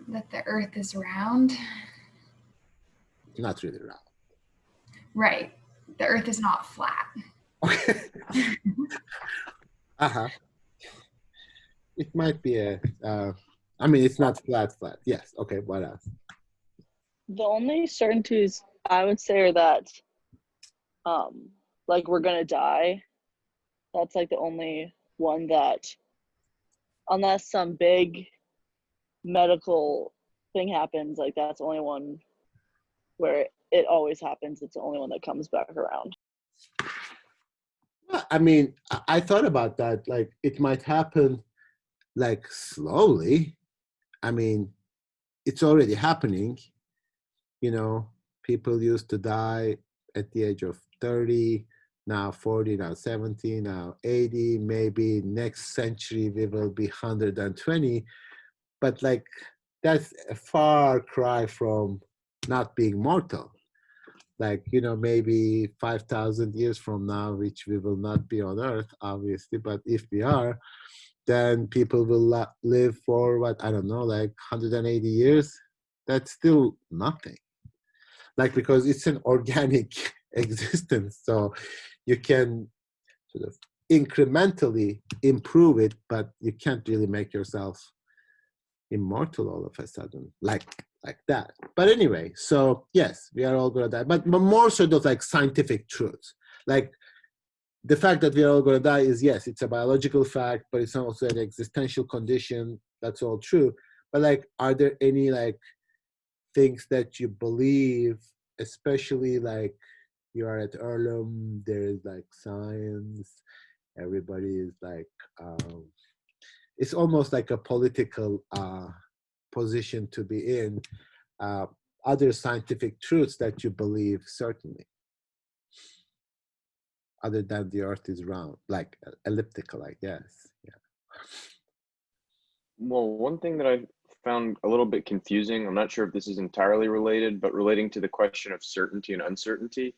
That the earth is round. Not really round. Right. The earth is not flat. Okay. Uh-huh. It might be a, I mean, it's not flat. Yes. Okay, what else? The only certainties I would say are that, like, we're gonna die. That's like the only one that, unless some big medical thing happens, like that's the only one where it always happens. It's the only one that comes back around. Well, I mean, I thought about that. Like, it might happen, like, slowly. I mean, it's already happening. You know, people used to die at the age of 30, now 40, now 70, now 80. Maybe next century we will be 120. But like, that's a far cry from not being mortal. like, maybe 5,000 years from now, which we will not be on Earth, obviously, but if we are, then people will live for what, I don't know, like 180 years. That's still nothing. Like, because it's an organic existence, so you can sort of incrementally improve it, but you can't really make yourself immortal all of a sudden, like that. But anyway, so yes, we are all gonna die, but more sort of like scientific truths. Like the fact that we are all gonna die is, yes, it's a biological fact, but it's also an existential condition. That's all true. But like, are there any like things that you believe, especially like you are at Erlum, there is like science, everybody is like, it's almost like a political position to be in. Other scientific truths that you believe, certainly, other than the earth is round, like elliptical, I guess. Yeah. Well, one thing that I found a little bit confusing, I'm not sure if this is entirely related, but relating to the question of certainty and uncertainty.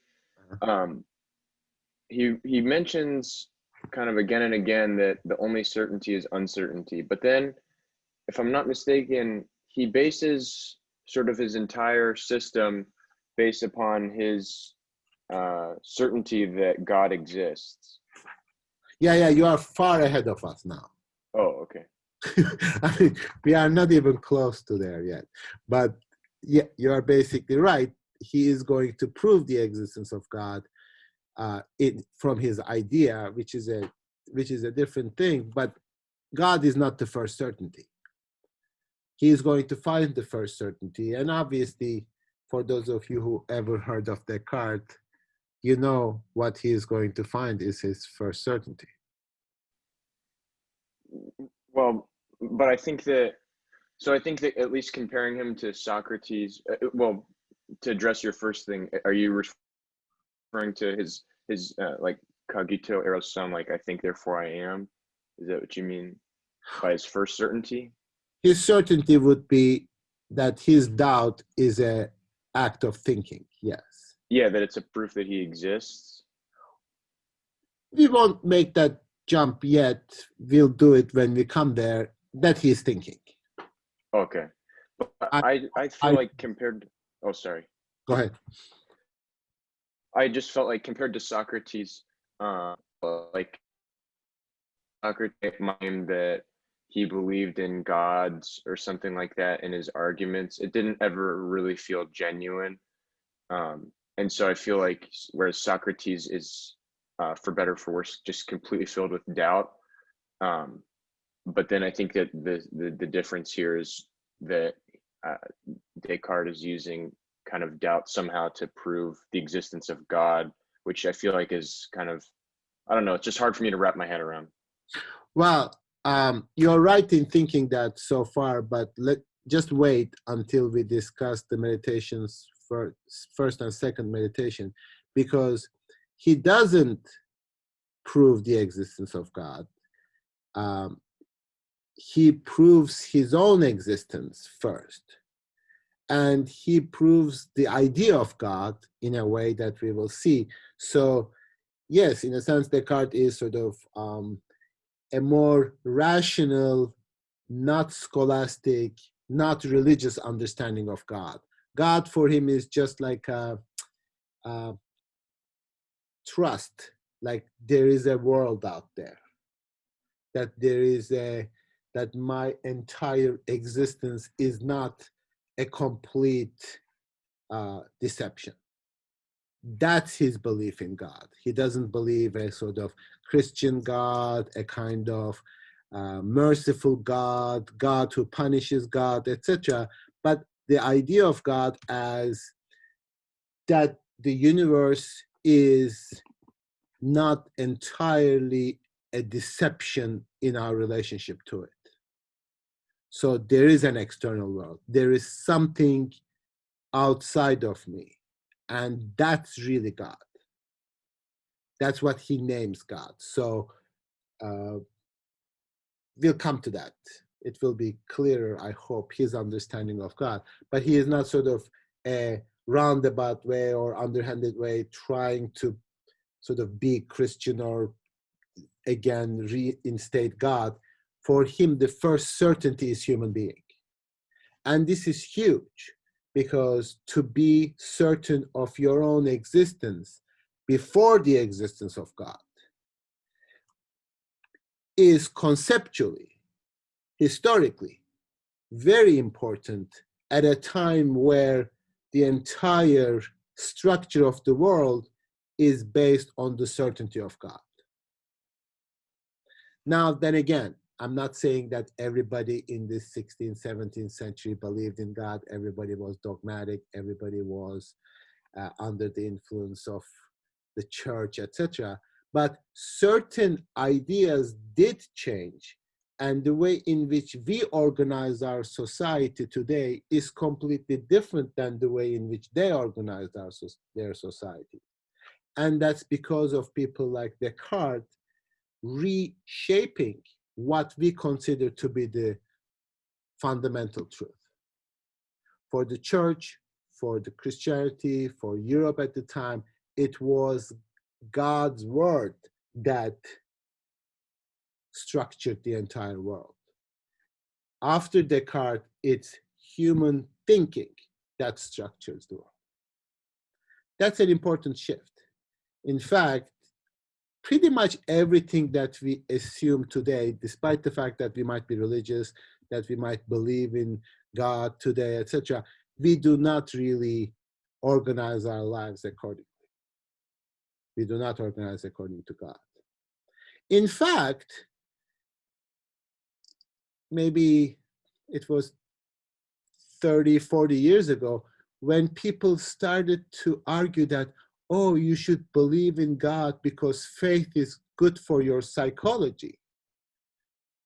He mentions kind of again and again that the only certainty is uncertainty. But then, if I'm not mistaken, he bases sort of his entire system based upon his certainty that God exists. Yeah, you are far ahead of us now. Oh, okay. I mean, we are not even close to there yet. But yeah, you are basically right. He is going to prove the existence of God from his idea, which is a different thing. But God is not the first certainty. He is going to find the first certainty. And obviously, for those of you who ever heard of Descartes, you know what he is going to find is his first certainty. Well, but I think that at least comparing him to Socrates, well, to address your first thing, are you referring to his like cogito ergo sum, like I think therefore I am? Is that what you mean by his first certainty? His certainty would be that his doubt is an act of thinking, yes. Yeah, that it's a proof that he exists. We won't make that jump yet. We'll do it when we come there, that he's thinking. Okay. But I feel like compared, oh, sorry. Go ahead. I just felt like compared to Socrates, like Socrates mind that he believed in gods or something like that in his arguments, it didn't ever really feel genuine. And so I feel like whereas Socrates is, for better or for worse, just completely filled with doubt. But then I think that the difference here is that Descartes is using kind of doubt somehow to prove the existence of God, which I feel like is kind of, I don't know, it's just hard for me to wrap my head around. Well, you're right in thinking that so far, but just wait until we discuss the meditations for first and second meditation, because he doesn't prove the existence of God. He proves his own existence first. And he proves the idea of God in a way that we will see. So, yes, in a sense, Descartes is sort of a more rational, not scholastic, not religious understanding of God. God for him is just like a trust, like there is a world out there, that that my entire existence is not a complete deception. That's his belief in God. He doesn't believe a sort of Christian God, a kind of merciful God, God who punishes God, etc. But the idea of God as that the universe is not entirely a deception in our relationship to it. So there is an external world. There is something outside of me. And that's really God. That's what he names God. So we'll come to that. It will be clearer, I hope, his understanding of God. But he is not sort of a roundabout way or underhanded way trying to sort of be Christian or again reinstate God. For him, the first certainty is human being. And this is huge, because to be certain of your own existence before the existence of God is conceptually, historically, very important at a time where the entire structure of the world is based on the certainty of God. Now, then again, I'm not saying that everybody in the 16th, 17th century believed in God. Everybody was dogmatic. Everybody was under the influence of the church, etc. But certain ideas did change. And the way in which we organize our society today is completely different than the way in which they organized their society. And that's because of people like Descartes reshaping what we consider to be the fundamental truth. For the church, for the Christianity, for Europe at the time, it was God's word that structured the entire world. After Descartes, it's human thinking that structures the world. That's an important shift. In fact, pretty much everything that we assume today, despite the fact that we might be religious, that we might believe in God today, etc., we do not really organize our lives accordingly. We do not organize according to God. In fact, maybe it was 30, 40 years ago, when people started to argue that, oh, you should believe in God because faith is good for your psychology,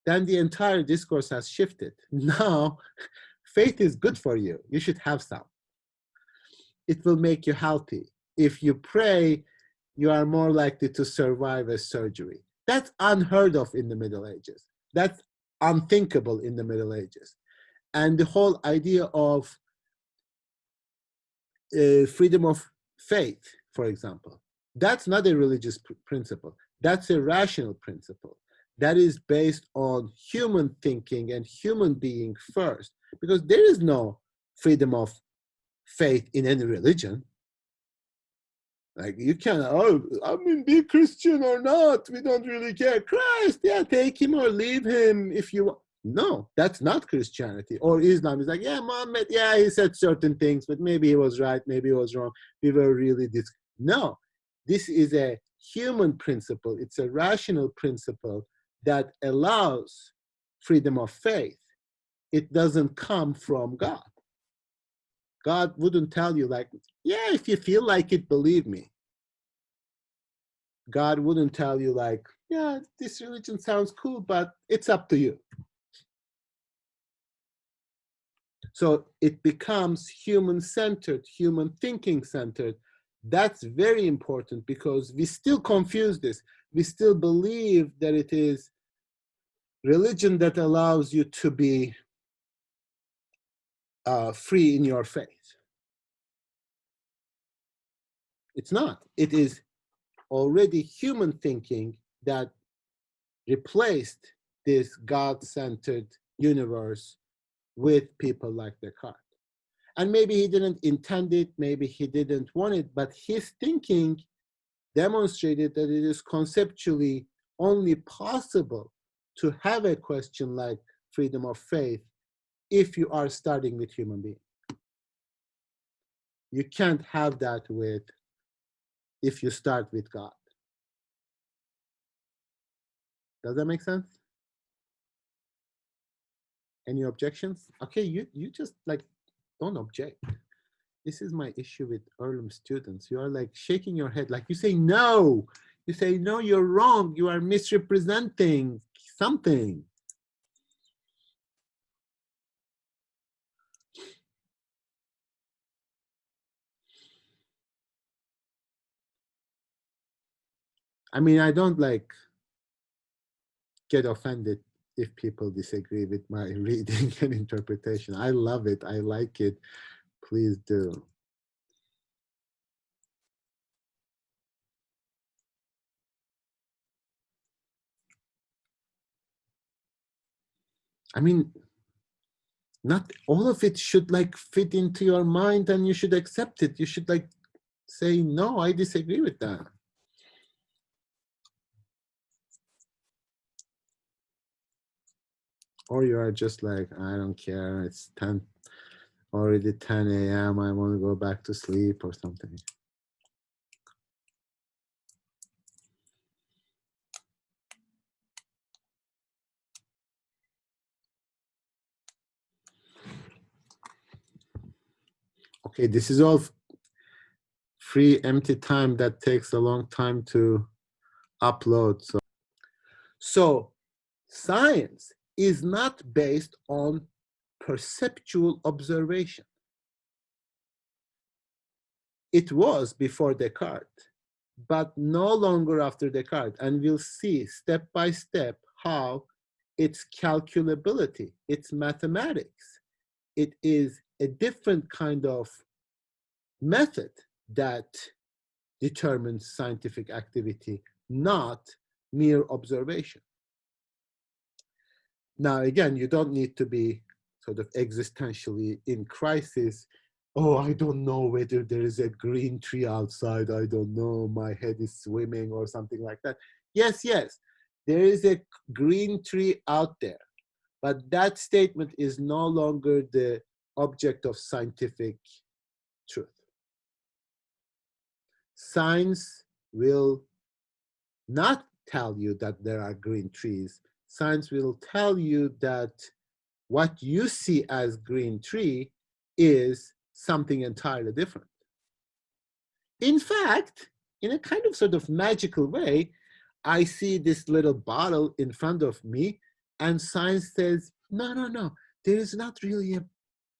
then the entire discourse has shifted. Now, faith is good for you. You should have some. It will make you healthy. If you pray, you are more likely to survive a surgery. That's unheard of in the Middle Ages. That's unthinkable in the Middle Ages. And the whole idea of freedom of faith, for example, that's not a religious principle. That's a rational principle that is based on human thinking and human being first, because there is no freedom of faith in any religion. Like, you can, oh, I mean, be Christian or not, we don't really care. Christ, yeah, take him or leave him if you want. No, that's not Christianity. Or Islam is like, yeah, Muhammad, yeah, he said certain things, but maybe he was right, maybe he was wrong. We were really this. No, this is a human principle. It's a rational principle that allows freedom of faith. It doesn't come from God. God wouldn't tell you like, yeah, if you feel like it, believe me. God wouldn't tell you like, yeah, this religion sounds cool, but it's up to you. So it becomes human-centered, human thinking-centered. That's very important, because we still confuse this. We still believe that it is religion that allows you to be free in your faith. It's not. It is already human thinking that replaced this God-centered universe with people like Descartes. And maybe he didn't intend it, maybe he didn't want it, but his thinking demonstrated that it is conceptually only possible to have a question like freedom of faith if you are starting with human beings. You can't have that with if you start with God. Does that make sense? Any objections? Okay, you just like don't object. This is my issue with Earlham students. You are like shaking your head, like you say no. You say no, you're wrong. You are misrepresenting something. I mean, I don't like get offended if people disagree with my reading and interpretation. I love it. I like it. Please do. I mean, not all of it should like fit into your mind and you should accept it. You should like say, no, I disagree with that. Or you are just like, I don't care, it's already 10 a.m. I want to go back to sleep or something. Okay, this is all free empty time that takes a long time to upload. So science is not based on perceptual observation. It was before Descartes, but no longer after Descartes. And we'll see step by step how its calculability, its mathematics, it is a different kind of method that determines scientific activity, not mere observation. Now, again, you don't need to be sort of existentially in crisis. Oh, I don't know whether there is a green tree outside. I don't know. My head is swimming or something like that. Yes, yes, there is a green tree out there. But that statement is no longer the object of scientific truth. Science will not tell you that there are green trees. Science will tell you that what you see as green tree is something entirely different. In fact, in a kind of sort of magical way, I see this little bottle in front of me, and science says, no, no, no, there is not really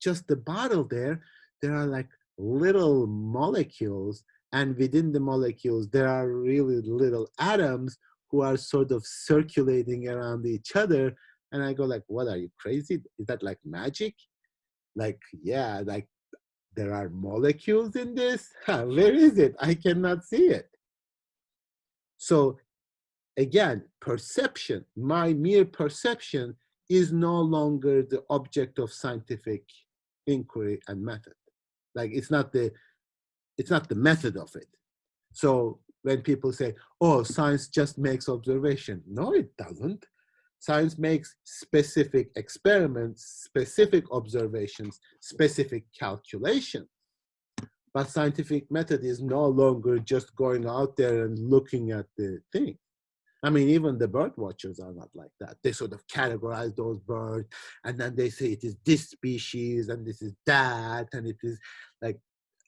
just the bottle there. There are like little molecules, and within the molecules, there are really little atoms who are sort of circulating around each other. And I go like, what, are you crazy? Is that like magic? Like, yeah, like there are molecules in this? Where is it? I cannot see it. So again, perception, my mere perception is no longer the object of scientific inquiry and method. Like it's not the method of it. So when people say, oh, science just makes observation. No, it doesn't. Science makes specific experiments, specific observations, specific calculations. But scientific method is no longer just going out there and looking at the thing. I mean, even the bird watchers are not like that. They sort of categorize those birds, and then they say it is this species, and this is that, and it is like,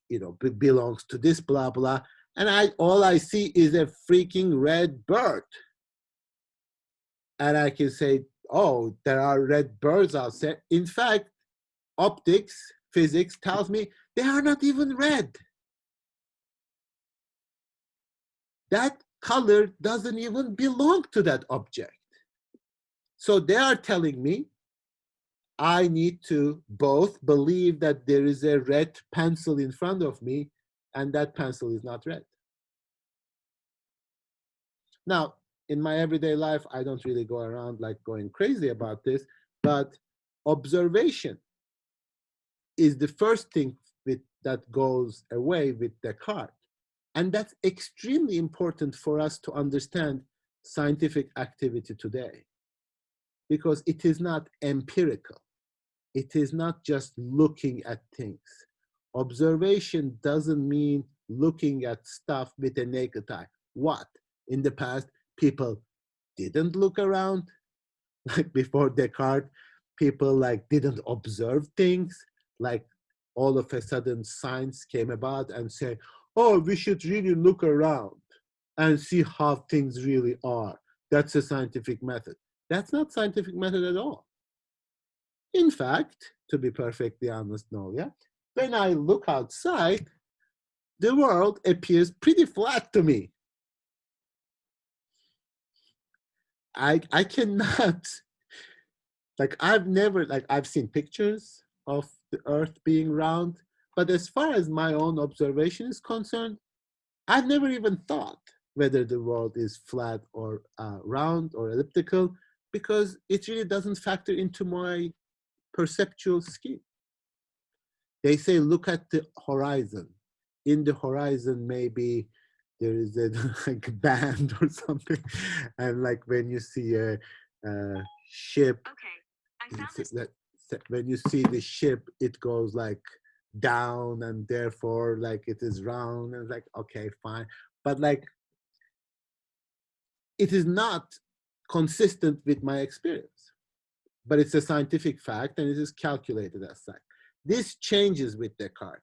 you know, belongs to this, blah, blah. And all I see is a freaking red bird. And I can say, oh, there are red birds out there. In fact, optics, physics tells me they are not even red. That color doesn't even belong to that object. So they are telling me I need to both believe that there is a red pencil in front of me and that pencil is not red. Now, in my everyday life, I don't really go around like going crazy about this, but observation is the first thing that goes away with Descartes. And that's extremely important for us to understand scientific activity today, because it is not empirical. It is not just looking at things. Observation doesn't mean looking at stuff with a naked eye. What? In the past, people didn't look around. Like before Descartes, people like didn't observe things. Like all of a sudden science came about and said, oh, we should really look around and see how things really are. That's a scientific method. That's not scientific method at all. In fact, to be perfectly honest, Nolia, when I look outside, the world appears pretty flat to me. I cannot, like I've seen pictures of the earth being round, but as far as my own observation is concerned, I've never even thought whether the world is flat or round or elliptical. because it really doesn't factor into my perceptual scheme. They say, look at the horizon. In the horizon, maybe there is a like a band or something, and like when you see a ship, when you see the ship, it goes like down, and therefore like it is round, and like okay, fine, but like it is not consistent with my experience. But it's a scientific fact, and it is calculated as such. This changes with Descartes.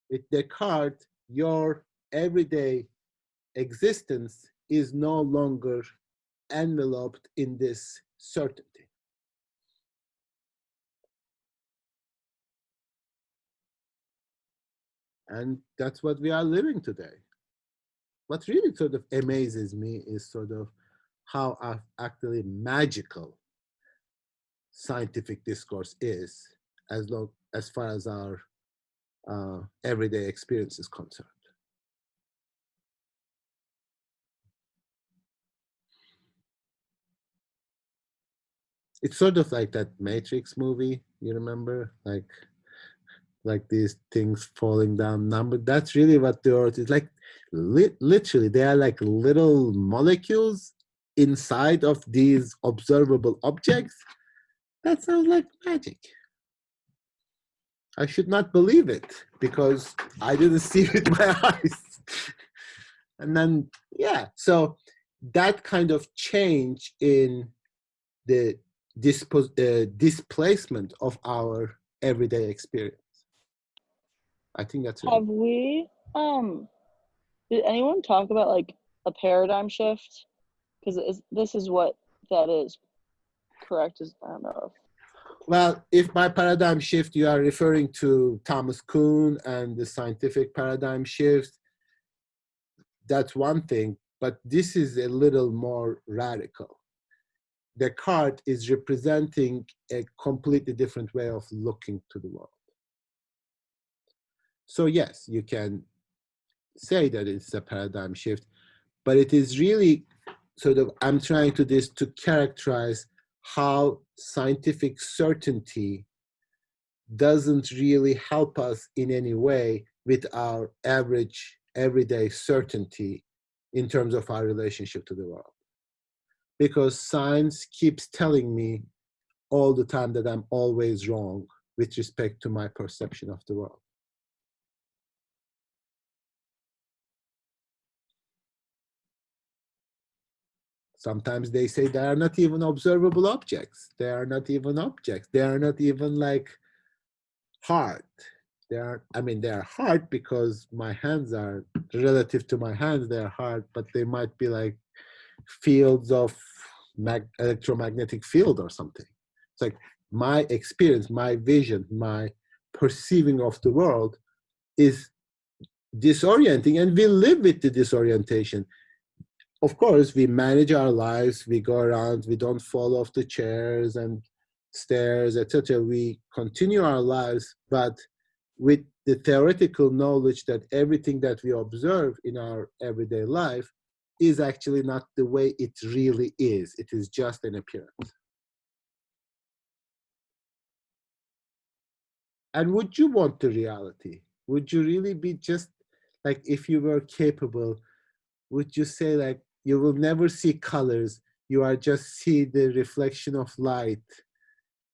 With Descartes, your everyday existence is no longer enveloped in this certainty. And that's what we are living today. What really sort of amazes me is sort of how actually magical scientific discourse is, as far as our everyday experience is concerned. It's sort of like that Matrix movie, you remember? Like these things falling down number. That's really what the Earth is like. Literally, they are like little molecules inside of these observable objects. That sounds like magic. I should not believe it because I didn't see it with my eyes. And then, yeah, so that kind of change in the displacement of our everyday experience. I think that's it. Have we, did anyone talk about like a paradigm shift? Because this is what that is, correct? I don't know. Well, if by paradigm shift you are referring to Thomas Kuhn and the scientific paradigm shift, that's one thing, but this is a little more radical. Descartes is representing a completely different way of looking to the world. So yes, you can say that it's a paradigm shift, but it is really sort of, I'm trying to characterize how scientific certainty doesn't really help us in any way with our average everyday certainty in terms of our relationship to the world. Because science keeps telling me all the time that I'm always wrong with respect to my perception of the world. Sometimes they say they are not even observable objects. They are not even objects. They are not even like hard. They are hard because my hands are, relative to my hands, they are hard, but they might be like fields of electromagnetic field or something. It's like my experience, my vision, my perceiving of the world is disorienting, and we live with the disorientation. Of course, we manage our lives, we go around, we don't fall off the chairs and stairs, etc. We continue our lives, but with the theoretical knowledge that everything that we observe in our everyday life is actually not the way it really is. It is just an appearance. And would you want the reality? Would you really be just like, if you were capable, would you say like, you will never see colors, you are just see the reflection of light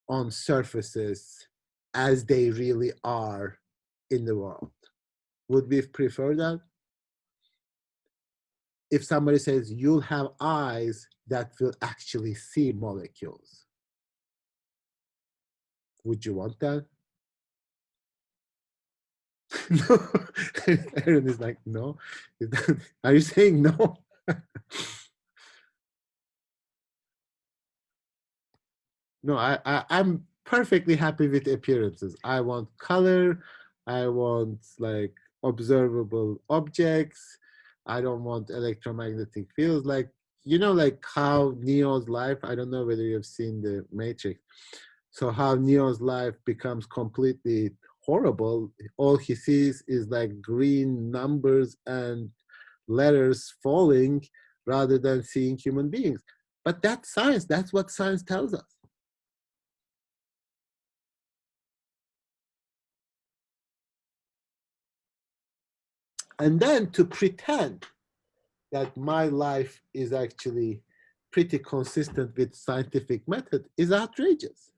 on surfaces as they really are in the world? Would we prefer that? If somebody says you'll have eyes that will actually see molecules, would you want that? No. Aaron is like, no. Are you saying no? No, I'm perfectly happy with appearances. I want color. I want like observable objects. I don't want electromagnetic fields. Like, you know, like how Neo's life, I don't know whether you've seen the Matrix. So how Neo's life becomes completely horrible. All he sees is like green numbers and letters falling rather than seeing human beings. But that's science. That's what science tells us. And then to pretend that my life is actually pretty consistent with scientific method is outrageous.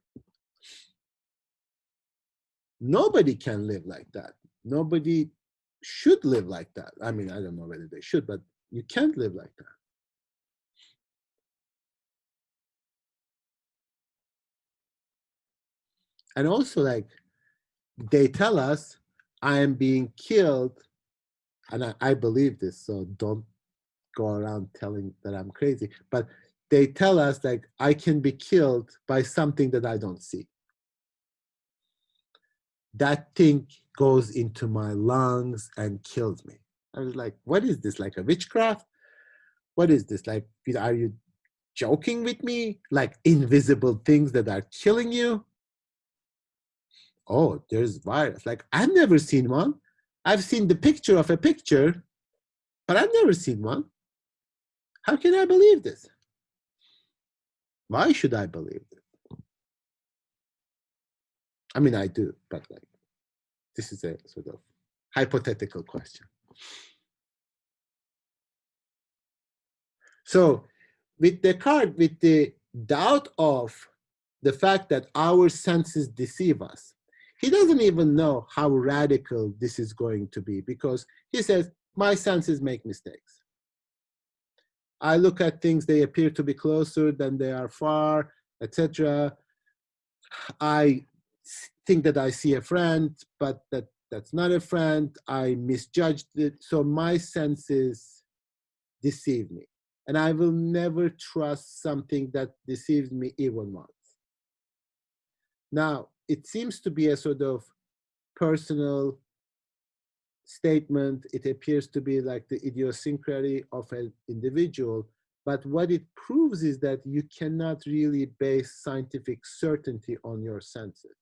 Nobody can live like that. Nobody should live like that. I mean, I don't know whether they should, but you can't live like that. And also, like, they tell us I am being killed, and I believe this, so don't go around telling that I'm crazy, but they tell us like I can be killed by something that I don't see. That thing goes into my lungs and kills me. I was like, what is this, like a witchcraft? What is this? Like, are you joking with me? Like invisible things that are killing you? Oh, there's virus. Like, I've never seen one. I've seen the picture of a picture, but I've never seen one. How can I believe this? Why should I believe this? I mean, I do, but like, this is a sort of hypothetical question. So with Descartes, with the doubt of the fact that our senses deceive us, he doesn't even know how radical this is going to be, because he says, my senses make mistakes. I look at things, they appear to be closer than they are far, etc. I think that I see a friend, but that's not a friend. I misjudged it. So my senses deceive me. And I will never trust something that deceives me even once. Now, it seems to be a sort of personal statement. It appears to be like the idiosyncrasy of an individual. But what it proves is that you cannot really base scientific certainty on your senses.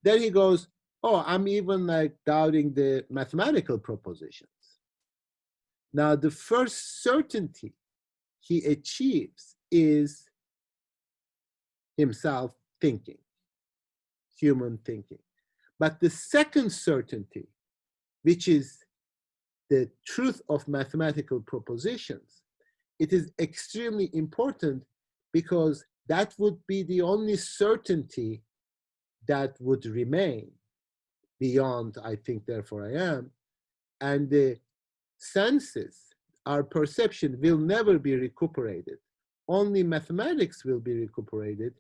Then he goes, oh, I'm even like doubting the mathematical propositions. Now, the first certainty he achieves is himself thinking, human thinking. But the second certainty, which is the truth of mathematical propositions, it is extremely important because that would be the only certainty that would remain beyond I think, therefore I am. And the senses, our perception will never be recuperated. Only mathematics will be recuperated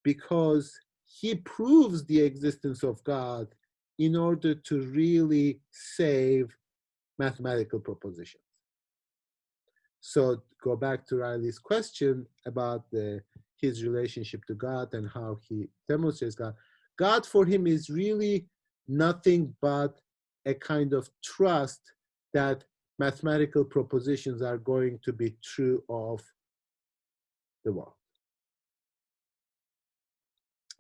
because he proves the existence of God in order to really save mathematical propositions. So go back to Riley's question about his relationship to God and how he demonstrates God. God for him is really nothing but a kind of trust that mathematical propositions are going to be true of the world.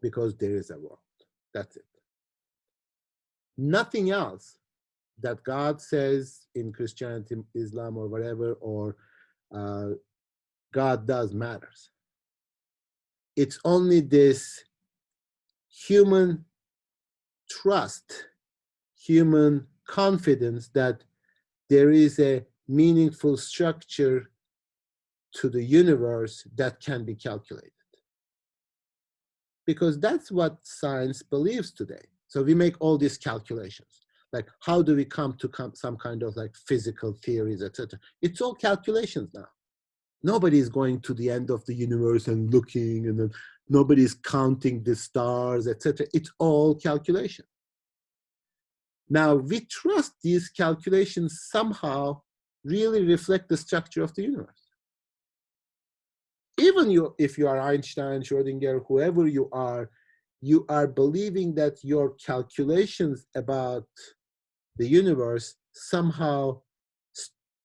Because there is a world. That's it. Nothing else that God says in Christianity, Islam, or whatever, or God does matters. It's only this human trust, human confidence that there is a meaningful structure to the universe that can be calculated. Because that's what science believes today. So we make all these calculations. Like, how do we come to some kind of like physical theories, etc.? It's all calculations now. Nobody's going to the end of the universe and looking, and then nobody's counting the stars, etc. It's all calculation. Now, we trust these calculations somehow really reflect the structure of the universe. Even if you are Einstein, Schrodinger, whoever you are believing that your calculations about the universe somehow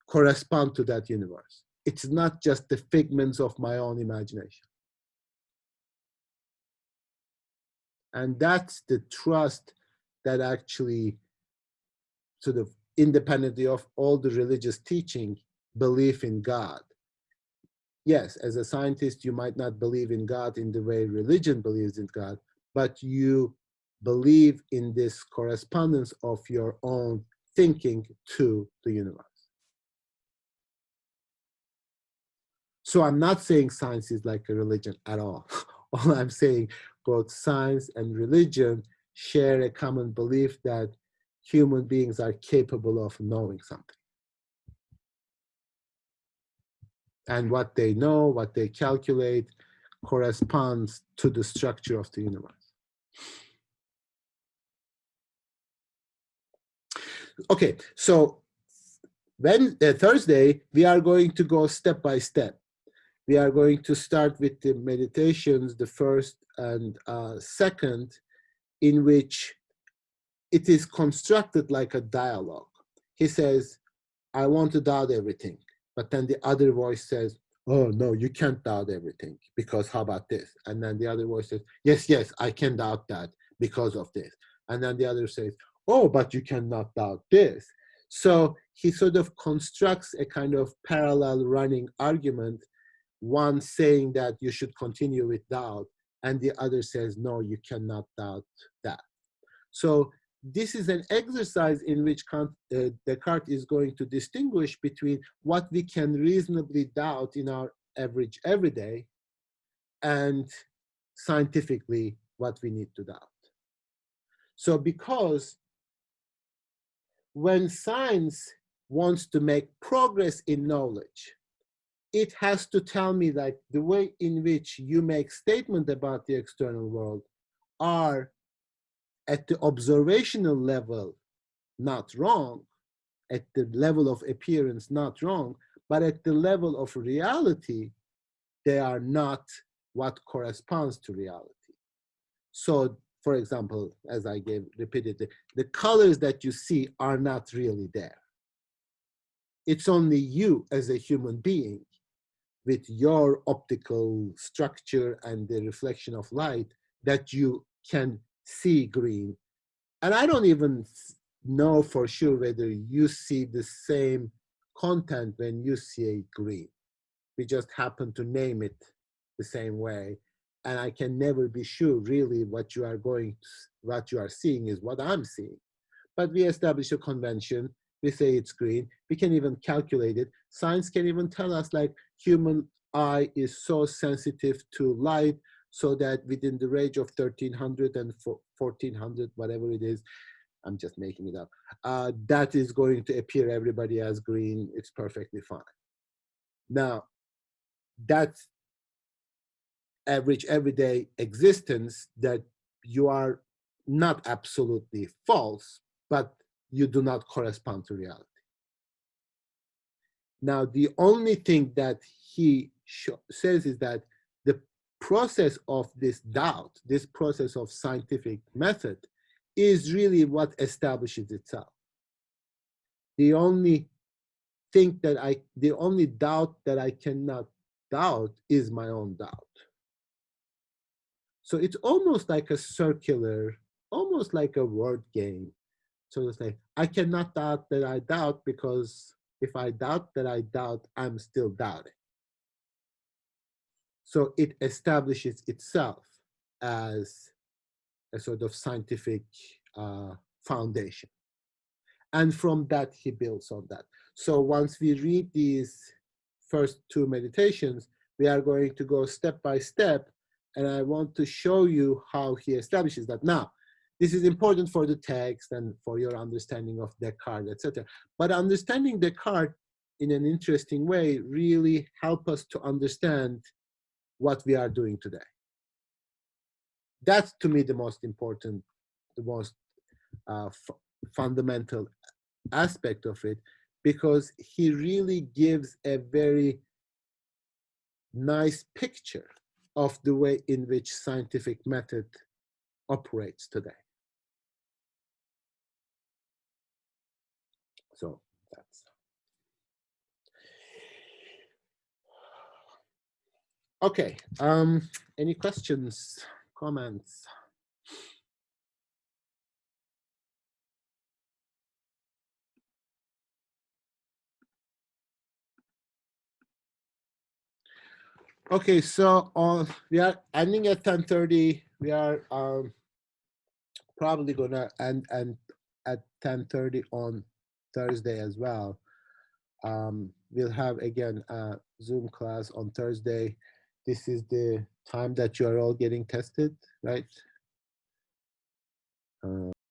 correspond to that universe. It's not just the figments of my own imagination. And that's the trust that actually sort of independently of all the religious teaching, belief in God. yes, as a scientist, you might not believe in God in the way religion believes in God, but you believe in this correspondence of your own thinking to the universe. So I'm not saying science is like a religion at all. All I'm saying, both science and religion share a common belief that human beings are capable of knowing something. And what they know, what they calculate, corresponds to the structure of the universe. Okay, so when Thursday, we are going to go step by step. We are going to start with the meditations, the first and second, in which it is constructed like a dialogue. He says, I want to doubt everything. But then the other voice says, oh, no, you can't doubt everything because how about this? And then the other voice says, yes, yes, I can doubt that because of this. And then the other says, oh, but you cannot doubt this. So he sort of constructs a kind of parallel running argument, one saying that you should continue with doubt, and the other says, no, you cannot doubt that. So this is an exercise in which Descartes is going to distinguish between what we can reasonably doubt in our average everyday and scientifically what we need to doubt. So because when science wants to make progress in knowledge, it has to tell me that the way in which you make statement about the external world are at the observational level not wrong, at the level of appearance not wrong, but at the level of reality, they are not what corresponds to reality. So, for example, as I gave repeatedly, the colors that you see are not really there. It's only you as a human being with your optical structure and the reflection of light that you can see green. And I don't even know for sure whether you see the same content when you see green. We just happen to name it the same way. And I can never be sure really what you are seeing is what I'm seeing. But we establish a convention, we say it's green, we can even calculate it. Science can even tell us like human eye is so sensitive to light so that within the range of 1300 and 1400, whatever it is, I'm just making it up, that is going to appear everybody as green, it's perfectly fine. Now, that's average everyday existence that you are not absolutely false, but you do not correspond to reality. Now, the only thing that he says is that the process of this doubt, this process of scientific method, is really what establishes itself. The only doubt that I cannot doubt is my own doubt. So it's almost like a circular, almost like a word game. So it's like, I cannot doubt that I doubt because if I doubt that I doubt, I'm still doubting. So it establishes itself as a sort of scientific foundation. And from that, he builds on that. So once we read these first two meditations, we are going to go step by step. And I want to show you how he establishes that. Now, this is important for the text and for your understanding of Descartes, etc. But understanding Descartes in an interesting way really help us to understand what we are doing today. That's to me the most important, the most fundamental aspect of it, because he really gives a very nice picture of the way in which scientific method operates today. So that's okay. Any questions, comments? Okay, so we are ending at 10:30. We are probably gonna end and at 10:30 on Thursday as well. We'll have again a Zoom class on Thursday. This is the time that you are all getting tested, right?